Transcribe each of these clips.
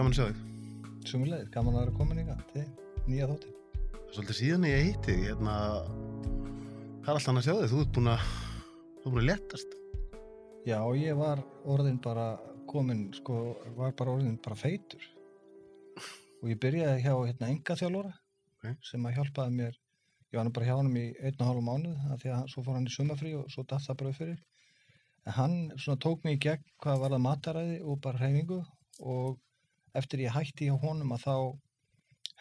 gaman að sjá þig. Sömuleiðis, gaman að vera komin hingað til nýja þátti. Það er svolítið síðan ég hitti þig, það er alltaf að sjá þig, þú ert búin að léttast. Já, ég var orðin bara komin, var bara orðin bara feitur. Og ég byrjaði hjá engaþjálfara sem að hjálpaði mér. Ég var bara hjá honum í 1,5 mánuð, af því að svo fór hann í sumarfrí og svo datt það bara upp fyrir. En hann svona tók mig í gegn hvað var það mataræði og bara hreyfingu, og eftir ég hætti hjá honum að þá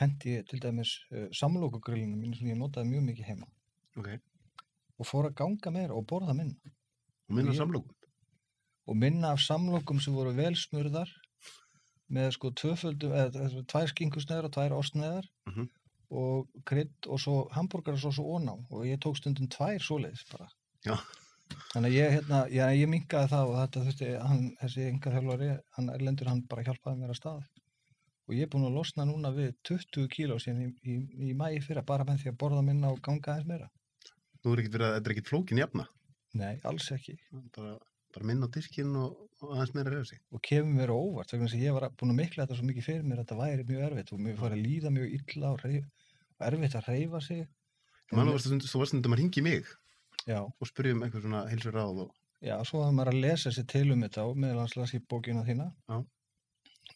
hendi ég til dæmis samlokugrillinu mínu sem ég notaði mjög mikið heima. Okay. Og fór að ganga meira og borða minna. Og minna samlokum? Og minna af samlokum sem voru vel smurðar með tvöföldum, eða 2 skinkusneiðar og 2 ostneiðar og krydd og svo hambúrgarasósu oná, og ég tók stundum 2 svoleiðis bara. Já. Þannig að ég minnkaði það, og þetta þurfti þessi engaþjálfari, hann erlendur, hann bara hjálpaði mér að stað. Og ég er búin að losna núna við 20 kíló síðan í maí fyrra, bara með því að borða minna og ganga aðeins meira. Þú þetta er ekkert flókin jafna? Nei, alls ekki. Bara minna á diskinn og aðeins meira reyfa sig. Og kemur mér óvart, vegna þess að ég var búin að mikla þetta svo mikið fyrir mér að þetta væri mjög erfitt, og mér fór að líða mjög illa og erfitt að hreyfa sig. Þú varst stundum að hringja í mig. Já. Og spyrja einhver svona heilsu ráð og... Já, svo var maður að lesa sér til þetta og meðal hans las ég bókina þína. Já.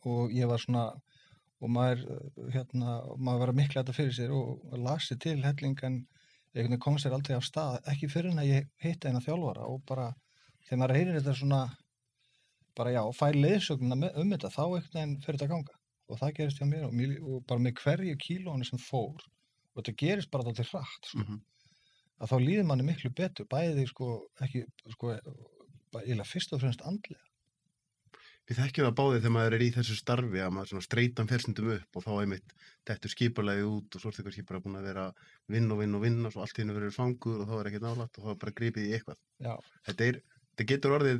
Og ég var svona, og maður var að mikla þetta fyrir sér og las sér til helling, en einhvern veginn kom sér aldrei af stað, ekki fyrir en að ég hitti eina þjálfara, og bara þegar maður heyrir þetta svona, bara fær leiðsögnina þetta, þá einhvern veginn fyrir þetta að ganga. Og það gerist hjá mér, og bara með hverju kílónu sem fór, og þetta gerist bara dálítið hratt, að þá líður manni miklu betur, bæði eiginlega fyrst og fremst andlega. Við þekkjum það báðið þegar maður í þessu starfi, að maður svona streytan fer stundum upp og þá einmitt dettur skipulagið út, og svo er þetta bara búin að vera vinna, svo allt í einu verið fangur og þá er ekkert nálægt og þá er bara gripið í eitthvað. Já. Þetta getur orðið,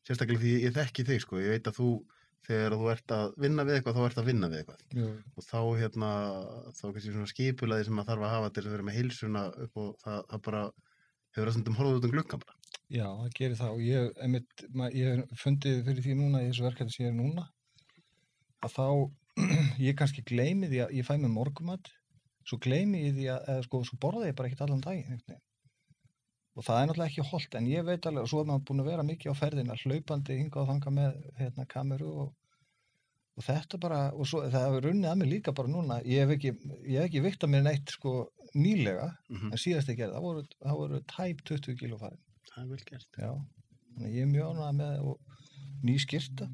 sérstaklega því ég þekki þig, ég veit að þú, þegar þú ert að vinna við eitthvað, þá ert að vinna við eitthvað. Jú. Og þá kannski svona skipulagið sem maður þarf að hafa til að vera með heilsuna upp, og það bara hefur að stundum horfað út gluggann bara. Já, það gerir það, og ég hef fundið fyrir því núna í þessu verkefni sem ég er núna, að þá ég kannski gleymi því að ég fæ með morgumat, svo gleymi ég því að svo borða ég bara ekkert allan daginn. Og það er náttúrulega ekki hollt, en ég veit alveg, og svo er maður búin að vera mikið á ferðina, hlaupandi hingað og þangað með kameru og þetta bara, og svo það hefur runnið að mér líka bara núna, ég hef ekki vigtað mér neitt nýlega, en síðast ég gerði, það voru tæp 20 kíló farin. Það er vel gert. Já, þannig ég er mjög ánægður með ný skyrta.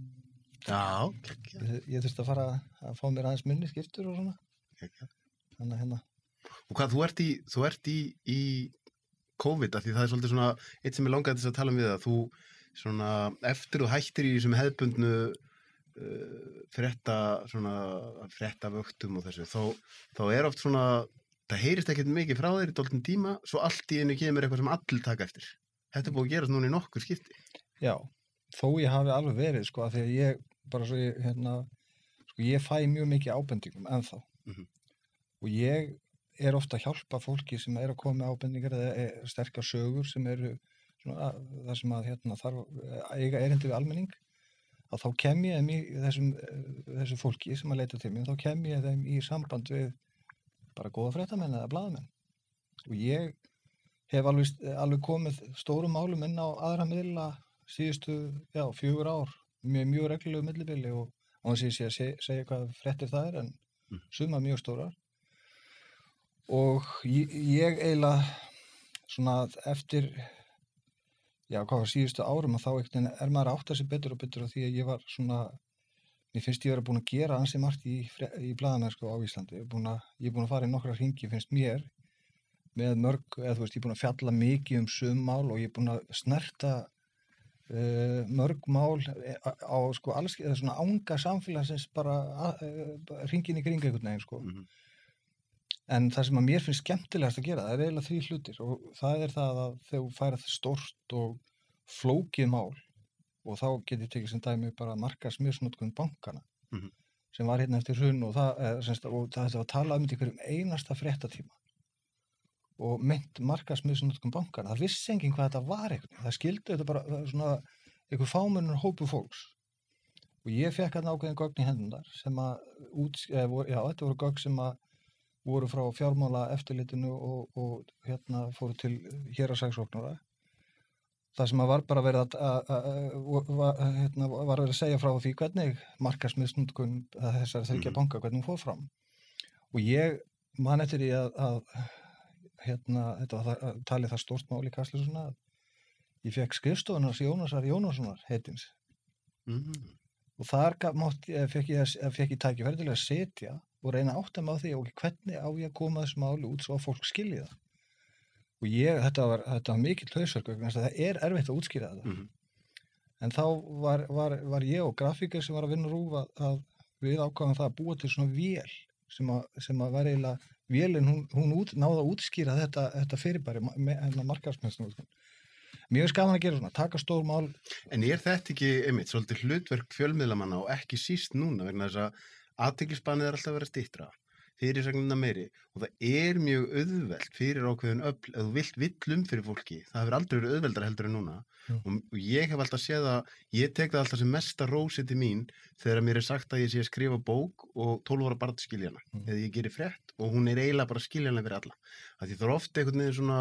Já, ég þurfti að fara að fá mér aðeins minni skyrtur og svona. Þannig að Og hvað, þú ert í COVID, því það er svolítið svona, eitt sem ég langaði þess að tala um við, að þú svona, eftir þú hættir í þessum hefðbundnu fréttavöktum og þessu, þá er oft svona, það heyrist ekkert mikið frá þér í dálítinn tíma, svo allt í einu kemur eitthvað sem allir taka eftir. Þetta er búið að gerast núna í nokkur skipti. Já, þó ég hafi alveg verið, af því að ég, bara svo ég fæ mjög mikið ábendingum ennþá. Og ég er ofta að hjálpa fólki sem er að koma með ábendingar eða sterkar sögur sem eru svona, það sem að þarf eiga erindi við almenning, að þá kem ég þeim í þessu fólki sem að leita til mér, þá kem ég þeim í samband við bara góða fréttamenn eða blaðamenn. Og ég hef alveg komið stórum málum inn á aðra miðla síðustu 4 ár með mjög reglulegu millibili, og án þess að ég segja hvað fréttir það er, en sumar mjög stórar. Og ég eiginlega svona eftir síðustu árum, að þá er maður að átta sig betur og betur, því að ég var svona, mér finnst ég vera búin að gera ansi margt í blaðamennsku á Íslandi. Ég er búin að fara í nokkra hringi, finnst mér, með mörg, ég er búin að fjalla mikið sum mál, og ég er búin að snerta mörg mál á alls, svona anga samfélagsins, bara hringin í kring einhvern veginn, En það sem að mér finnst skemmtilegast að gera, það er eiginlega 3 hlutir, og það er það að þegar þú færð stórt og flókið mál, og þá get ég tekið sem dæmi bara markaðsmisnotkun bankana, sem var hérna eftir hrun, og það var talað um einhverjum einasta fréttatíma, og meint markaðsmisnotkun bankana, það vissi enginn hvað þetta var eitthvað, það skildi þetta bara svona einhver fámennur hópu fólks, og og ég fekk hérna ákveðin gögn í hendurnar sem að þetta voru gögn sem að voru frá fjármála eftirlitinu og hérna fóru til héraðssaksóknara. Það sem að var bara verið var verið að segja frá því hvernig markaðsmisnotkun þessari þriggja banka, hvernig hún fór fram. Og ég man eftir því að þetta var talið það stórt mál í Kastljósinu að ég fekk skrifstofunars Jónasar Jónassonar heitins. Og þar fekk ég tækifæri til að setja og reyna að átta mig á því hvernig á ég að koma þessu máli út svo að fólk skilji það. Og þetta var mikill hausverk vegna þess að það er erfitt að útskýra þetta. En þá var ég og grafíker sem var að vinna RÚV að við ákváðum það að búa til svona vél sem að var eiginlega vélin, hún náði að útskýra þetta fyrirbæri markaðsmisnotkun. Mér finnst gaman að gera svona, taka stór mál. En þetta ekki, einmitt, svolítið hlutverk fjölmiðlamanna og ekki síst núna vegna þess að athyglisspannið alltaf að vera styttra, fyrirsagnirnar meiri og það er mjög auðvelt fyrir ákveðin öfl ef þú vilt villum fyrir fólki. Það hefur aldrei verið auðveldara heldur en núna og ég hef alltaf séð að ég tek það alltaf sem mesta rósi til mín þegar mér er sagt að ég sé að skrifa bók og 12 ára barn skilja hana eða ég gerir frétt og hún er eiginlega bara skiljanlega fyrir alla. Því það er oft einhvern veginn svona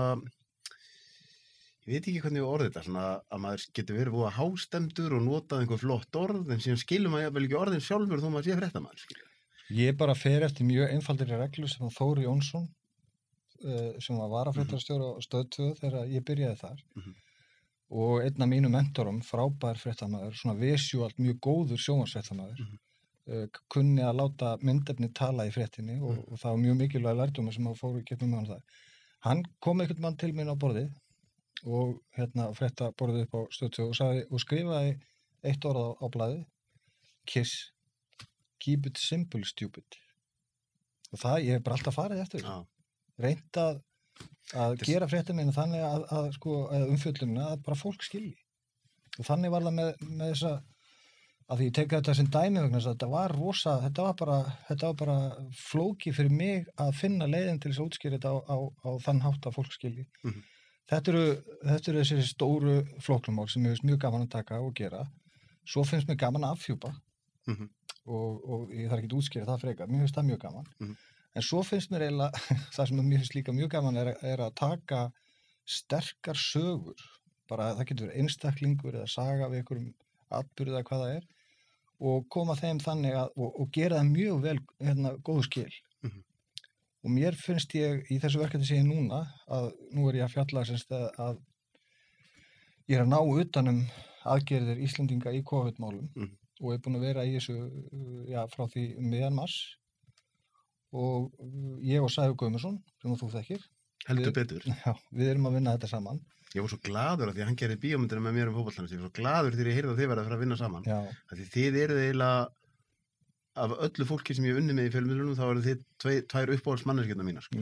ég veit ekki hvernig ég orði þetta, svona að maður getur verið voða hástemdur og notað einhver flott orð, en síðan skilur maður vel ekki orðin sjálfur þó maður sé fréttamaður, skilur. Ég bara fer eftir mjög einfaldri reglu sem Þór Jónsson, sem var varafréttarstjóri á Stöð 2 þegar ég byrjaði þar, og einn af mínum mentorum, frábær fréttamaður, svona visuált mjög góður sjónvarpsfréttamaður, kunni að láta myndefni tala í fréttinni og það var mjög mikilvæg lærdómur sem að fóru gegnum með hann þar. Hann kom einhvern mann til mín á borðið og frétta borðið upp á Stöð 2 og skrifaði eitt orð á blaðið, KISS, keep it simple, stupid. Og það, ég hef bara alltaf farið eftir því. Reynt að gera fréttamina þannig að umfjöllunina að bara fólk skilji. Og þannig var það með þessa, að því ég tek þetta sem dæmi vegna þess að þetta var bara flóki fyrir mig að finna leiðin til þess að útskýra þetta á þann hátt að fólk skilji. Þetta eru þessi stóru flóknumál sem ég finnst mjög gaman að taka og gera. Svo finnst mér gaman að afhjúpa og ég þarf ekki að útskýra það frekar. Mér finnst það mjög gaman. En svo finnst mér eiginlega, það sem mér finnst líka mjög gaman er að taka sterkar sögur. Bara það getur verið einstaklingur eða saga við einhverjum atburði eða hvað það er og koma þeim þannig og gera það mjög vel góð skil. Og mér finnst ég í þessu verkefni sem ég núna, að nú er ég að fjalla að ég er að ná utanum aðgerðir Íslendinga í COVID-málum og er búin að vera í þessu frá því miðjan mars og ég og Sævar Guðmundsson, sem þú þekkir. Heldur betur. Já, við erum að vinna þetta saman. Ég var svo gladur að því að hann gerði bíómyndina með mér fótboltanum. Ég var svo gladur þegar ég heyrði að þið verða að fara að vinna saman. Því þið eruð eiginlega af öllu fólki sem ég unni með í fjölmiðlunum þá eru þið tvær uppáhaldsmanneskjurnar mínar. Sko.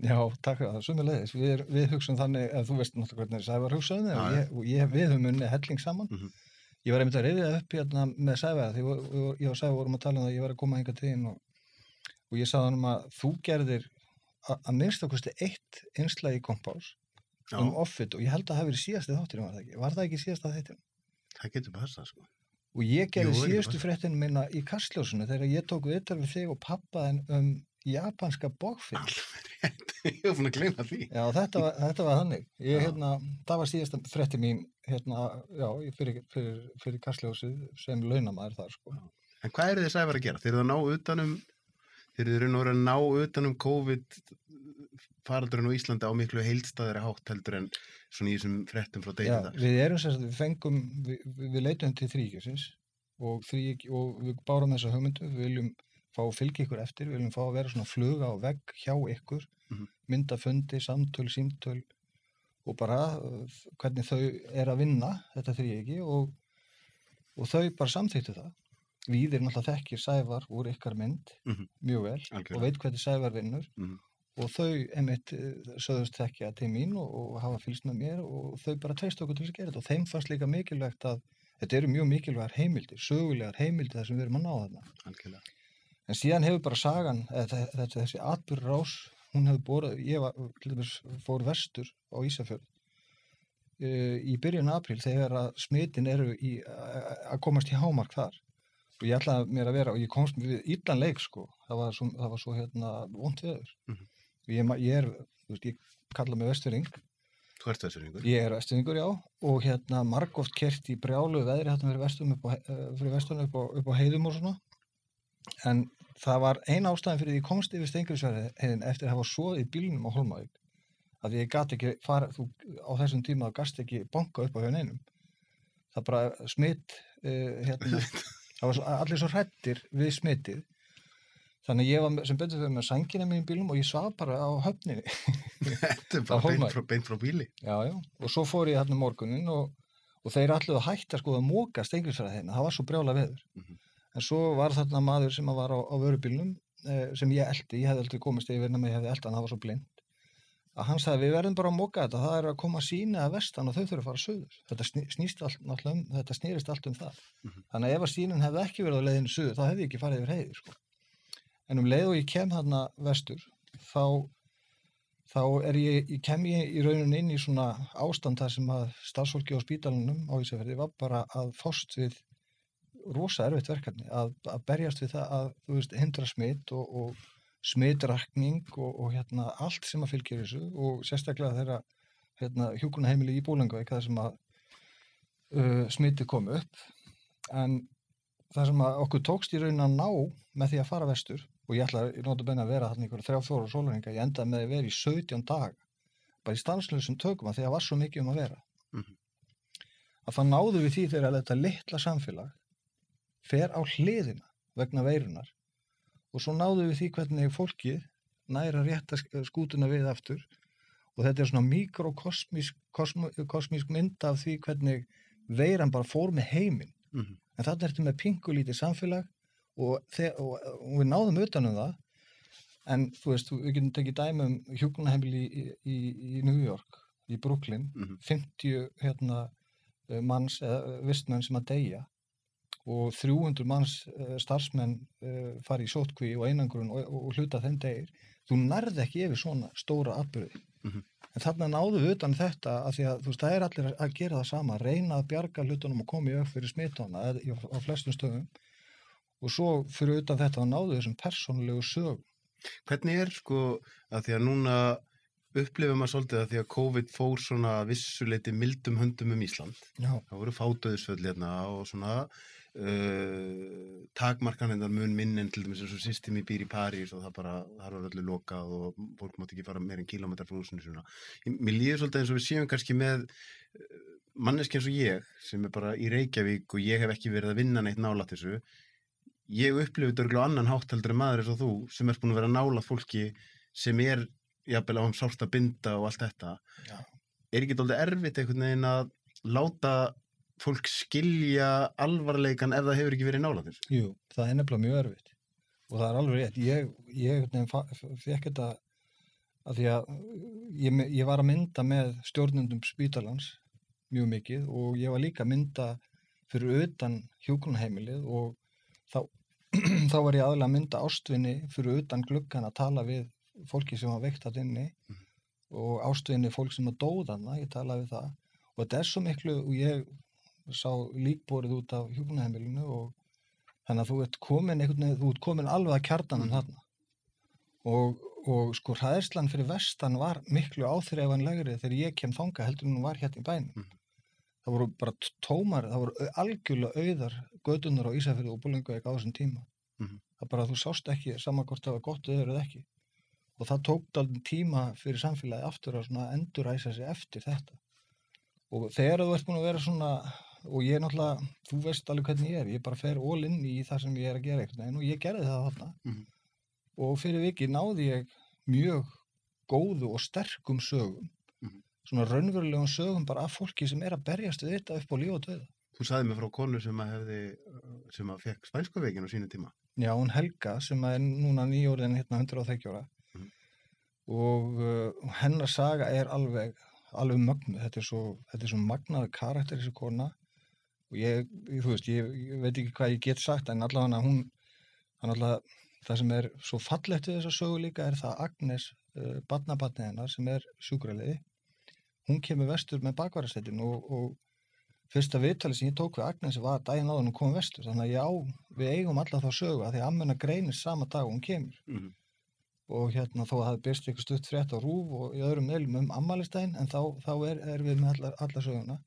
Já, takk fyrir það. Sömuleiðis. Við hugsum þannig að þú veist náttúrulega hvernig Sævar hugsaði og við höfum unnið helling saman. Ég var einmitt að rifja upp hérna með Sævar því ég og Sævar vorum að tala um það að ég var að koma hingað til þín og ég sagði honum að þú gerðir að minnsta kosti 1 innslag í Kompás offit og ég held að það hafi verið síðasti þátturinn, var það ekki? Var það ekki síðasta þátturinn? Það getur passað, sko. Og ég gerði síðustu fréttinu minna í Kastljósinu þegar ég tók viðtal við þig og pappa þinn japanska bogfinn. Alveg rétt, ég var búin að gleyma því. Já, þetta var þannig. Það var síðasta frétti mín fyrir Kastljósið sem launamaður þar, sko. En hvað eru þið Sævar að gera? Þeir eru að ná utanum COVID faraldurinn á Íslandi á miklu heildstæðari hátt heldur en svona í þessum fréttum frá degi dags. Við erum við leitum til þríkjörsins og við bárum þessa hugmyndu, við viljum fá að fylgja ykkur eftir, við viljum fá að vera svona fluga á vegg hjá ykkur, mynda fundi, samtöl, símtöl og bara hvernig þau að vinna þetta þríkji og þau bara samþýttu það. Við náttúrulega þekkir Sævar úr ykkar mynd mjög vel og veit hvernig Sævar vinnur og þau einmitt sögðust þekkja til mín og hafa fylgst með mér og þau bara treystu okkur til að gera þetta og þeim fannst líka mikilvægt að þetta eru mjög mikilvægar heimildir, sögulegar heimildir þar sem við erum að ná þarna. Algjörlega. En síðan hefur bara sagan, þessi atburðarás, hún hefur borið, fór vestur á Ísafjörð í byrjun apríl þegar að smitin eru að komast í hámark þar. og ég ætlaði mér að vera og ég komst við illan leik sko, það var svo vont veður. Ég er, þú veist, ég kalla mig Vestfirðing. Þú ert Vestfirðingur? Ég er Vestfirðingur, já, og margoft keyrt í brjálu veðri fyrir vestan upp á heiðum og svona, en það var ein ástæðan fyrir því ég komst yfir Steingrímsfjarðarheiðina eftir að hafa sofið í bílnum á Hólmavík, að ég gat ekki á þessum tíma gast ekki banka upp á hjá neinum. Það bara smitt, það var allir svo hræddir við smittið. Þannig ég var sem betur fyrir með sængina mín í bílnum og ég svaf bara á höfninni. Þetta bara beint frá bíli. Já, og svo fór ég morguninn og þeir allir að hætta sko að móka Steingrímsfjarðarheiðina, það var svo brjála veður. En svo var þarna maður sem var á vörubílnum sem ég elti, ég hefði aldrei komist yfir nema ég hefði elti hann, það var svo blind. Að hann sagði, við verðum bara að móka þetta, það er að koma síni að vestan og þau þurfa að fara suður. Þetta snýrist allt það. Þannig að ef að sínin hefði ekki verið á leiðinu suður, þá hefði ég ekki farið yfir heiði, sko. En leið og ég kem þarna vestur, þá kem ég í rauninni inn í svona ástand þar sem að starfsfólki á spítalanum á Ísafirði var bara að fást við rosa erfitt verkefni, að berjast við það að, þú veist, hindra smitt og smitrakning og allt sem að fylgir þessu og sérstaklega þeirra hjúkrunarheimili í Búlangavík þar sem að smittið kom upp. En það sem að okkur tókst í rauninni að ná með því að fara vestur og ég ætla notabenni að vera þarna einhverja 3-4 sólarhringa, ég endaði með að vera í 17 daga, bara í stanslausum tökum að því að var svo mikið að vera. Að það náðu við því þegar þetta litla samfélag fer á hliðina vegna veirunar og svo náðu við því hvernig fólkið næra rétta skútuna við aftur og þetta svona mikrokosmísk mynd af því hvernig veiran bara fór með heiminn. En þarna ertu með pingulítið samfélag og við náðum utan það, en þú veist, við getum tekið dæmi hjúkrunarheimili í New York, í Brooklyn, 50 manns eða vistmenn sem að deyja og 300 manns starfsmenn fari í sótkví og einangrun og hluta þeim degir. Þú nærð ekki yfir svona stóra atburði. En þarna náðu við utan þetta að því að þú veist, það allir að gera það sama, reyna að bjarga hlutunum og koma í upp fyrir smittana á flestum stöðum og svo fyrir utan þetta þá náðu þessum persónulegu sögum. Hvernig sko að því að núna upplifum maður svolítið að því að COVID fór svona vissuleiti mildum höndum Ísland. Já. Það voru fádauðsföll og svona takmarkanirnar mun minn en til dæmis eins og systemi býr í París og það var öllu lokað og fólk mátti ekki fara meir en kílómetra frá húsinu svona. Mér líður svolítið eins og við séum kannski með manneski eins og ég sem bara í Reykjavík og ég hef ekki verið að vinna neitt nálægt þessu. Ég upplifði þetta örugglega á annan hátt heldur en maður eins og þú sem búin að vera nálægt fólki sem jafnvel á sárt að binda og allt þetta. Já. Ekki dálítið erfitt einhvern veginn að láta fólk skilja alvarleikan ef það hefur ekki verið nálægt þessu? Jú, það nefnilega mjög erfitt og það alveg rétt. Ég fékk þetta að því að ég var að mynda með stjórnendum spítalans mjög mikið og ég var líka að mynda fyrir utan hjúkrunarheimilið og þá var ég aðalega að mynda ástvinni fyrir utan gluggan að tala við fólki sem var veikt þarna inni og ástvinni fólk sem var dóðana, ég talaði við það og þetta svo miklu og ég sá líkborið út af hjúkrunarheimilinu og þannig að þú ert komin alveg að kjarnanum þarna og sko hræðslan fyrir vestan var miklu áþreifanlegri þegar ég kem þangað heldur en hún var hérna í bænum. Það voru bara tómar, það voru algjörlega auðar göturnar á Ísafirði og Búlangavík á þessum tíma. Það bara þú sást ekki saman hvort það var gott eða ekki og það tók dálítinn tíma fyrir samfélagið aftur að svona enduræsa sig eftir þetta og þegar þú ert búin að vera svona og ég náttúrulega, þú veist alveg hvernig ég bara fer all inn í það sem ég að gera einhvern veginn og ég gerði það þarna og fyrir vikið náði ég mjög góðu og sterkum sögum svona raunverulegum sögum bara af fólki sem að berjast við þetta upp á líf og dauða. Þú sagði mér frá konu sem að fekk spænsku veikin á sínu tíma. Já, hún Helga sem núna nýorðin 130 ára og hennar saga alveg mögnuð. Þetta er svo magnaður karakter þessi kona og þú veist, ég veit ekki hvað ég get sagt en allavega það sem svo fallegt við þessa sögu líka það Agnes, barnabarnið hennar sem sjúkraliði, hún kemur vestur með bakvarðarsveitin og fyrsta viðtalið sem ég tók við Agnesi var daginn áður en hún kom vestur, þannig að við eigum alla þá sögu að því að ammuna greinist sama dag og hún kemur. Og þó að það hafi birst eitthvað stutt frétt á RÚV og í öðrum miðlum ammælistaginn, en þá er við með alla söguna.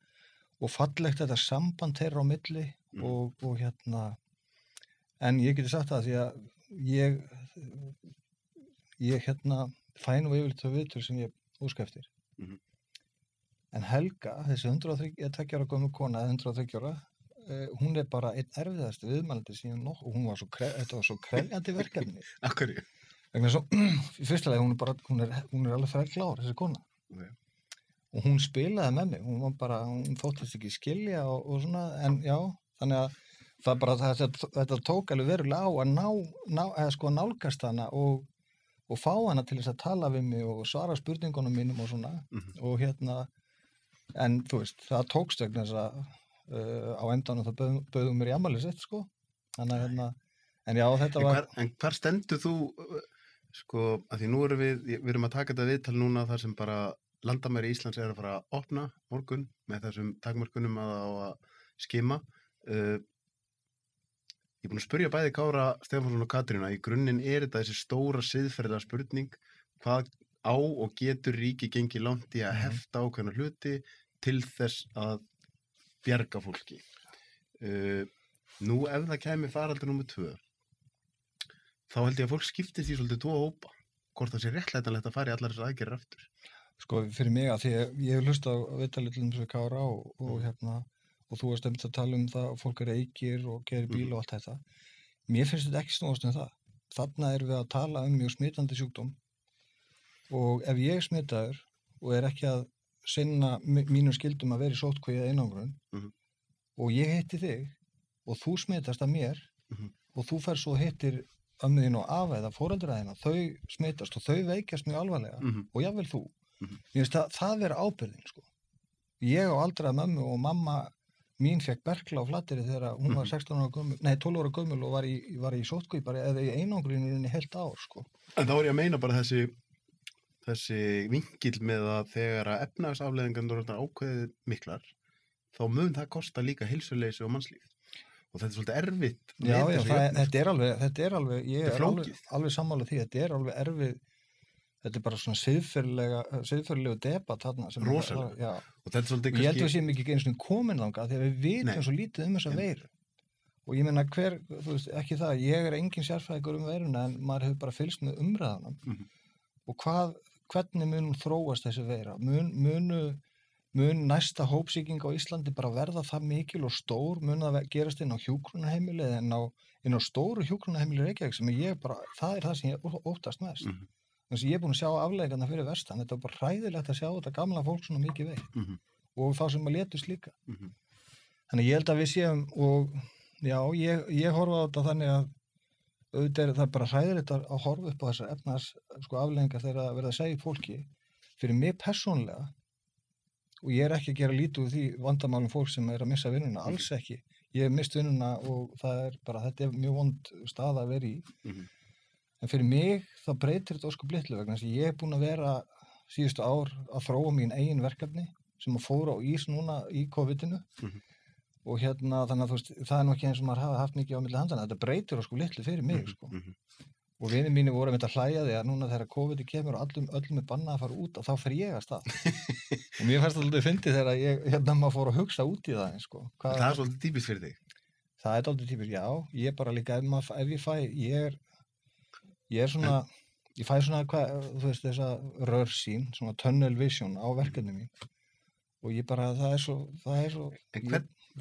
Og fallegt þetta samband þeirra á milli og en ég geti sagt það því að ég fæ nú yfirleitt þau viðtöl sem ég óska eftir. En Helga, þessi 102 ára gömul kona, 103 ára, hún er bara einn erfiðasti viðmælandi síðan og þetta var svo krefjandi verkefni. Af hverju? Vegna svo, í fyrsta lagi, hún er alveg fræglár, þessi kona. Okay. Og hún spilaði með mig, hún þóttist ekki skilja og svona, en já, þannig að það bara, þetta tók alveg verulega á að nálgast hana og fá hana til þess að tala við mig og svara spurningunum mínum og svona, og en þú veist, það tókst vegna þess að á endanum það bauðum mér í afmælið sitt, sko, þannig að en já, þetta var... En hvar stendur þú, sko, að því nú erum við erum að taka þetta viðtal núna þar sem bara landamæri Íslands er að fara að opna morgun með þessum takmörkunum að skima. Ég er búin að spyrja bæði Kára Stefánsson og Katrínu, í grunninn er þetta þessi stóra siðferðilega spurning, hvað á og getur ríki gengið langt í að hefta ákveðna hluti til þess að bjarga fólki. Nú ef það kæmi faraldur númer 2, þá held ég að fólk skiptist í svolítið 2 hópa, hvort það sé réttlætanlegt að fara í allar þessar aðgerðir aftur. Sko, fyrir mig að því ég hef hlustað á viðtalið til þess að Kára og þú varst að tala um það og fólk reykir og gerir bíl og allt þetta. Mér finnst þetta ekki snúast um það. Þarna erum við að tala um mjög smitandi sjúkdóm og ef ég er smitaður og er ekki að sinna mínum skildum að vera í sóttkví eða einangrun og ég hitti þig og þú smitast af mér og þú fer svo hittir ömmu þín og afa eða foreldra þína, þau smitast og þau veikjast mjög alvarlega og jafnvel þú. Ég veist að það vera ábyrgðin, sko. Ég á aldrað mömmu og mamma mín fekk berkla á Flateyri þegar hún var 12 ára gömul og var í sóttkví bara eða í einangrun í heilt ár, sko. En þá er ég að meina bara þessi vinkill með að þegar að efnahagsafleiðingarnar eru ákveðið miklar, þá mun það kosta líka heilsuleysi og mannslíf. Og þetta er svolítið erfitt. Já, þetta er alveg, ég er alveg sammála því, þetta er alveg erfið, þetta er bara svona siðferðilegu debat þarna. Rosalega. Já. Og þetta er svolítið kannski... Ég held að við séum ekki einu svona komin þangað þegar við vitum svo lítið þessa veiru. Og ég meina þú veist, ekki það, ég er engin sérfræðingur veiruna en maður hefur bara fylgst með umræðanum. Og hvernig mun þróast þessi veira? Mun næsta hópsýking á Íslandi bara verða það mikil og stór, mun það gerast inn á hjúkrunarheimili eða inn á stóru hjúkrunarheimili Reykjavík sem það er það sem ég óttast mest. Þannig að ég er búin að sjá afleiðingarnar fyrir vestan, þetta var bara hræðilegt að sjá þetta gamla fólk svona mikið veikt og þá sem að létust líka. Þannig ég held að við séum og já, ég horfa á þetta þannig að auðvitað það er bara hræðilegt að horfa upp á þessar efnahags afleiðingar þegar það verða að segja fólki. Fyrir mig persónlega og ég er ekki að gera lítið úr því vandamálum fólk sem er að missa vinnuna, alls ekki. Ég hef misst vinnuna og þetta er mjög vond staða að vera í. En fyrir mig þá breytir þetta ósköp litlu vegna þess að ég er búin að vera síðustu ár að þróa mín eigin verkefni sem að fóra á ís núna í COVID-inu. Og þannig að þú veist, það er nú ekki eins og maður hafa haft mikið á milli handana, þetta breytir ósköp litlu fyrir mig, sko. Og vinir mínir voru að hlæja því að núna þegar COVID kemur og öllum er bannað að fara út og þá fer ég að stað. Og mér fannst alltaf fyndið þegar ég maður fór að hugsa út í það eins, sko. Það er svolítið típist fyrir þig? Það er svolítið típist, já. Ég bara líka, ef ég fæ, ég er svona, ég fæ svona, þú veist, þessa rörsýn, svona tunnel vision á verkefni mín. Og ég bara, það er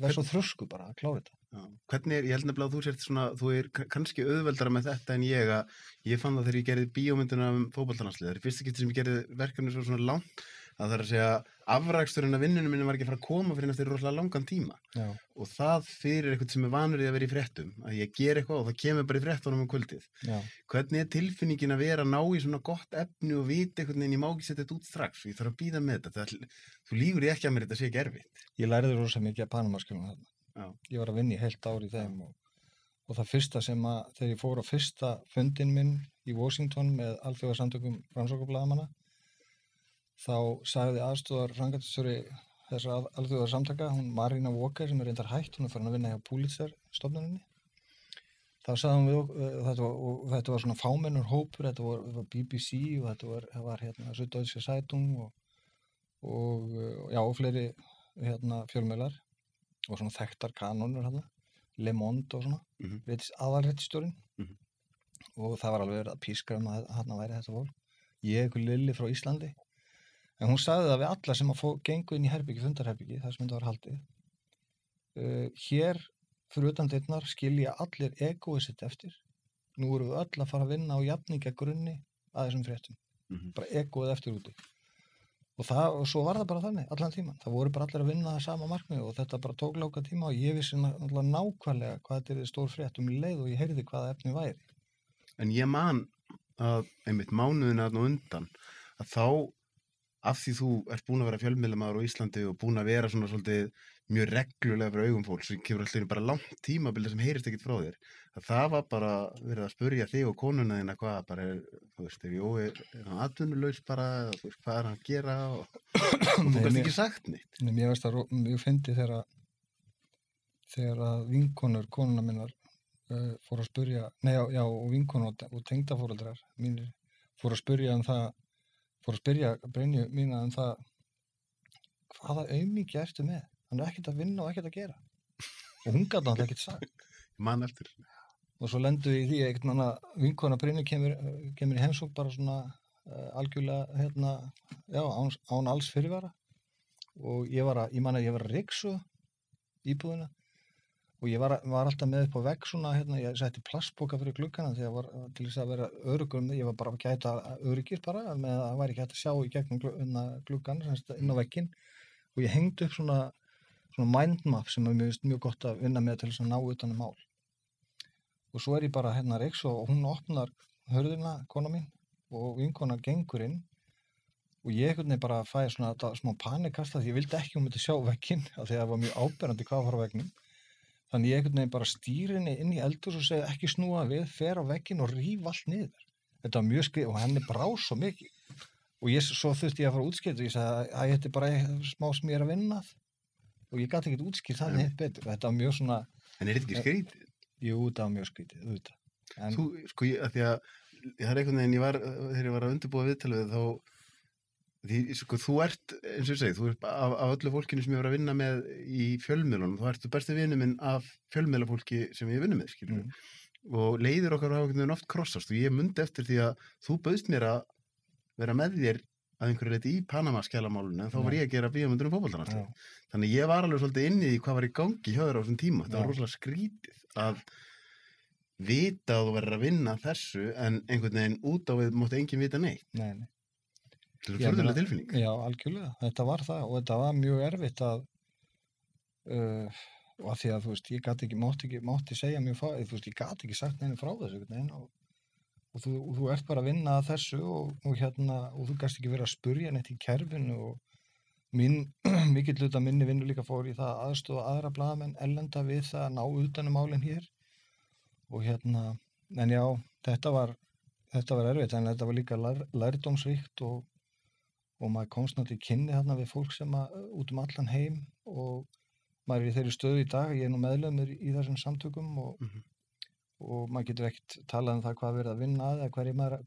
svo þrösku bara að klára þetta. Já. Hvernig ég held nefnilega að þú sért svona, þú er kannski auðveldara með þetta en ég fann það þegar ég gerði bíómynduna fótboltalandslið. Það er fyrsta skipti sem ég gerði verkefni svona langt, að það er að segja afraksturinn af vinnunum minni var ekki að fara að koma fyrir eftir rosalega langan tíma. Já. Og það fyrir eitthvað sem er vanur í að vera í fréttum, að ég ger eitthvað og það kemur bara í fréttunum kvöldið. Já. Hvernig er tilfinningin að vera að ná í svona gott efni og vita einhvern veginn, ég má ekki setja þetta út strax, ég þarf að bíða með þetta. Þú lýgur ég ekki að mér þetta sé ekki erfitt. Ég lærði rosa mikið af Panama-skjölunum þarna. Já. Ég var að vinna í heilt ár í þeim og það fyrsta þegar ég fór á fyrsta fundinn minn í Washington með alþjóðasamtökum rannsóknarblaðamanna þá sagði aðstoðar framkvæmdastjóri þessar alþjóðar samtaka, hún Marina Walker sem reyndar hætt, hún farin að vinna hjá Pulitzer stofnuninni. Þá sagði hún við þetta var svona fámennur hópur, þetta var BBC og þetta var Süddeutsche Zeitung og já, og fleiri fjölmiðlar og svona þekktar kanónur Le Monde og svona, aðalritstjórinn og það var alveg verið að pískra að þarna væri þetta fólk. Ég Lilli frá Íslandi. En hún sagði það við alla sem að gengu inn í fundarherbyggi, þar sem þetta var haldið. Hér fyrir utan dyrnar skilja allir egóið sitt eftir. Nú erum við öll að fara að vinna á jafningjagrunni að þessum fréttum. Bara egóið eftir úti. Og svo var það bara þannig, allan tíman. Það voru bara allir að vinna það sama markmið og þetta bara tók láka tíma og ég vissi nákvæmlega hvað þetta er stór frétt leið og ég heyrði hvaða efni væri. En ég man að einmitt mánuðina þarna undan að þá af því þú ert búin að vera fjölmiðlamaður á Íslandi og búin að vera svona svolítið mjög reglulega fyrir augum fólks sem kemur alltaf bara langt tímabildi sem heyrist ekkert frá þér að það var bara verið að spurja þig og konuna þína hvað bara þú veist, Jói hann atvinnulaus bara, þú veist, hvað hann að gera og þú gæst ekki sagt neitt. Nei, mér veist að mjög fyndi þegar að vinkonur konuna minnar fór að spurja, og vinkonur og tengdaforeldrar mínir fór að spyrja Brynju mína það hvaða aumingja ertu með? Hann er ekkert að vinna og ekkert að gera. Og hún gat náttúrulega ekkert sagt. Man eftir. Og svo lendu við í því einhvern veginn að vinkona Brynju kemur í heimsókn bara svona algjörlega án alls fyrirvara. Og ég var að ryksuga íbúðina og ég var alltaf með upp á vegg svona, ég setti plastpoka fyrir gluggana því að til þess að vera öruggur ég var bara að gæta öryggis bara með að það væri ekki hægt að sjá í gegnum gluggan inn á vegginn og ég hengdi upp svona mindmap sem mjög gott að vinna með til þess að ná utan mál og svo ég bara reiks og hún opnar hörðina, kona mín og vinkona gengur inn og ég einhvern veginn bara fæði svona smá panikasta því ég vildi ekki hún myndi sjá vegginn af því að það var mjög áberandi hvað var á veggnum. Þannig ég einhvern veginn bara stýri henni inn í eldhús og segi ekki snúa við, fer á vegginn og ríf allt niður. Þetta var mjög skrið og henni brá svo mikið. Og svo þurfti ég að fara að útskýra og ég sagði að þetta er bara smá sem ég að vinna og ég gat ekkert útskýrt það neitt betur. Þetta var mjög svona... En þetta ekki skrítið? Jú, þetta var mjög skrítið, auðvitað. Þú, sko, því að það er einhvern veginn, þegar ég var að undirbúa viðtalið þá því, sko, þú ert, eins og ég segi, þú ert af öllu fólkinu sem ég var að vinna með í fjölmiðlunum, þú ert besti vinur minn af fjölmiðlafólki sem ég vinna með, skilur og leiðir okkar hafa oft krossast og ég mundi eftir því að þú bauðst mér að vera með þér að einhverju leiti í Panama-skjalamálinu en þá var ég að gera bíómyndir fótboltalandslið. Þannig ég var alveg svolítið inni í hvað var í gangi hjá þér á þessum tíma. Þetta var rosalega skrítið að vita að þú verður að vinna þessu en einhvern veginn út á við mátti enginn vita neitt. Nei. Þetta er furðuleg tilfinning. Já, algjörlega. Þetta var það og þetta var mjög erfitt að og að því að þú veist, mátti segja mjög frá, þú veist, ég gat ekki sagt neina frá þessu einhvern veginn og þú ert bara að vinna að þessu og þú gast ekki verið að spurja neitt í kerfinu og mikill hluta minni vinnu líka fór í það að aðstoða aðra blaðamenn erlenda við það að ná utan málin hér og en já, þetta var erfitt en þetta var líka lærdómsríkt og maður komst náttúrulega í kynni þarna við fólk sem út allan heim og maður er í þeirri stöðu í dag, ég er nú meðlimur í þessum samtökum og maður getur ekkert talað það hvað verið að vinna eða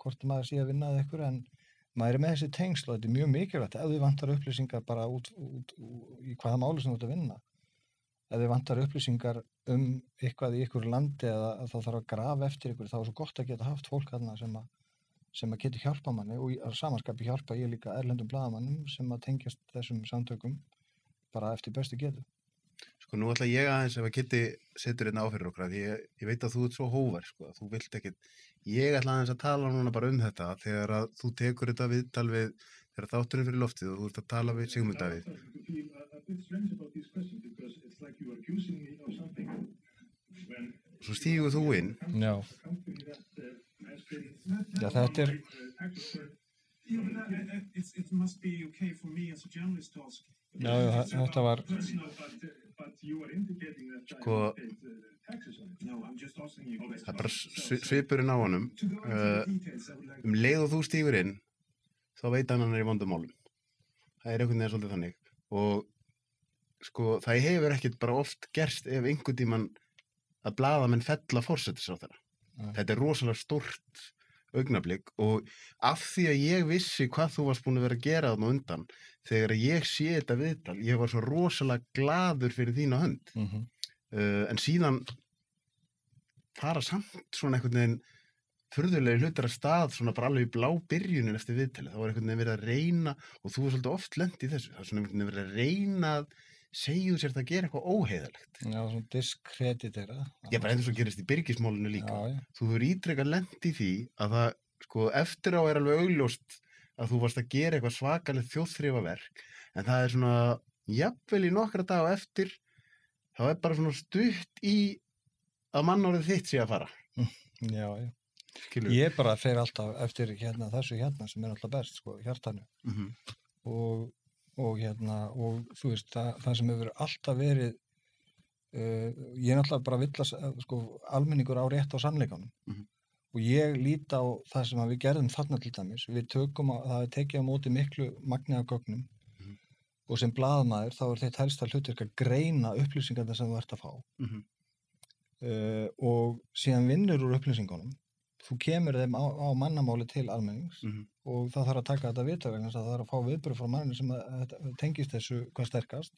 hvort maður sé að vinna eða eitthvað en maður er með þessi tengsl og þetta er mjög mikilvægt ef þið vantar upplýsingar bara út í hvaða máli sem þú ert að vinna ef þið vantar upplýsingar eitthvað í ykkur landi eða þá þarf að grafa eftir ykkur þá er svo gott að geta haft fólk þarna sem að getur hjálpa manni og að samanskapi hjálpa ég líka erlendum blaðamannum sem að tengjast þessum samtökum bara eftir bestu getu. Sko nú ætla ég aðeins ef að geti setur hérna á fyrir okkur því ég veit að þú ert svo hóvar sko, þú vilt ekkert, ég ætla aðeins að tala núna bara þetta þegar að þú tekur þetta viðtal við þegar þátturinn fyrir loftið og þú ert að tala við Sigmund Davíð. Svo stígur þú inn. Já. Já, þetta er Já, þetta var sko það er bara svipurinn á honum leið og þú stígur inn þá veit hann er í vondum málum það er einhvern veginn svolítið þannig og sko, það hefur ekkert bara oft gerst ef einhvern tímann að blaðamenn fella forsætisráðherra. Nei. Þetta er rosalega stórt augnablik og af því að ég vissi hvað þú varst búin að vera að gera þarna á undan, þegar ég sé þetta viðtal, ég var svo rosalega glaður fyrir þína hönd. En síðan fara samt svona einhvern veginn furðulegi hlutir að stað, svona bara alveg í blá byrjunin eftir viðtalið. Það var einhvern veginn verið að reyna, og þú er svolítið oft lent í þessu, það er svona einhvern veginn verið að reyna að segja sér það að gera eitthvað óheiðalegt. Já, svona diskreditera. Já, bara eins og gerist í byrgismálinu líka. Já, já. Þú hefur ítrekað lent í því að það, sko, eftir á er alveg augljóst að þú varst að gera eitthvað svakalegt þjóðþrifaverk, en það er svona, jafnvel í nokkra daga eftir, þá er bara svona stutt í að mannorðið þitt sé að fara. Já, já. Skilur. Ég bara fer alltaf eftir þessu sem er alltaf best, sko, hjartanu. Og þú veist, það sem hefur alltaf verið, ég er alltaf bara vill að, sko, almenningur á rétt á sannleikanum. Og ég lít á það sem við gerðum þarna til dæmis. Það er tekið á móti miklu magni af gögnum. Og sem blaðamaður þá er þitt helsta hlutverk að greina upplýsingarna sem þú ert að fá. Og síðan vinnur úr upplýsingunum. Þú kemur þeim á mannamáli til almennings og það þarf að taka þetta viðtal vegna þess að það þarf að fá viðbrögð frá manninu sem tengist þessu hvað sterkast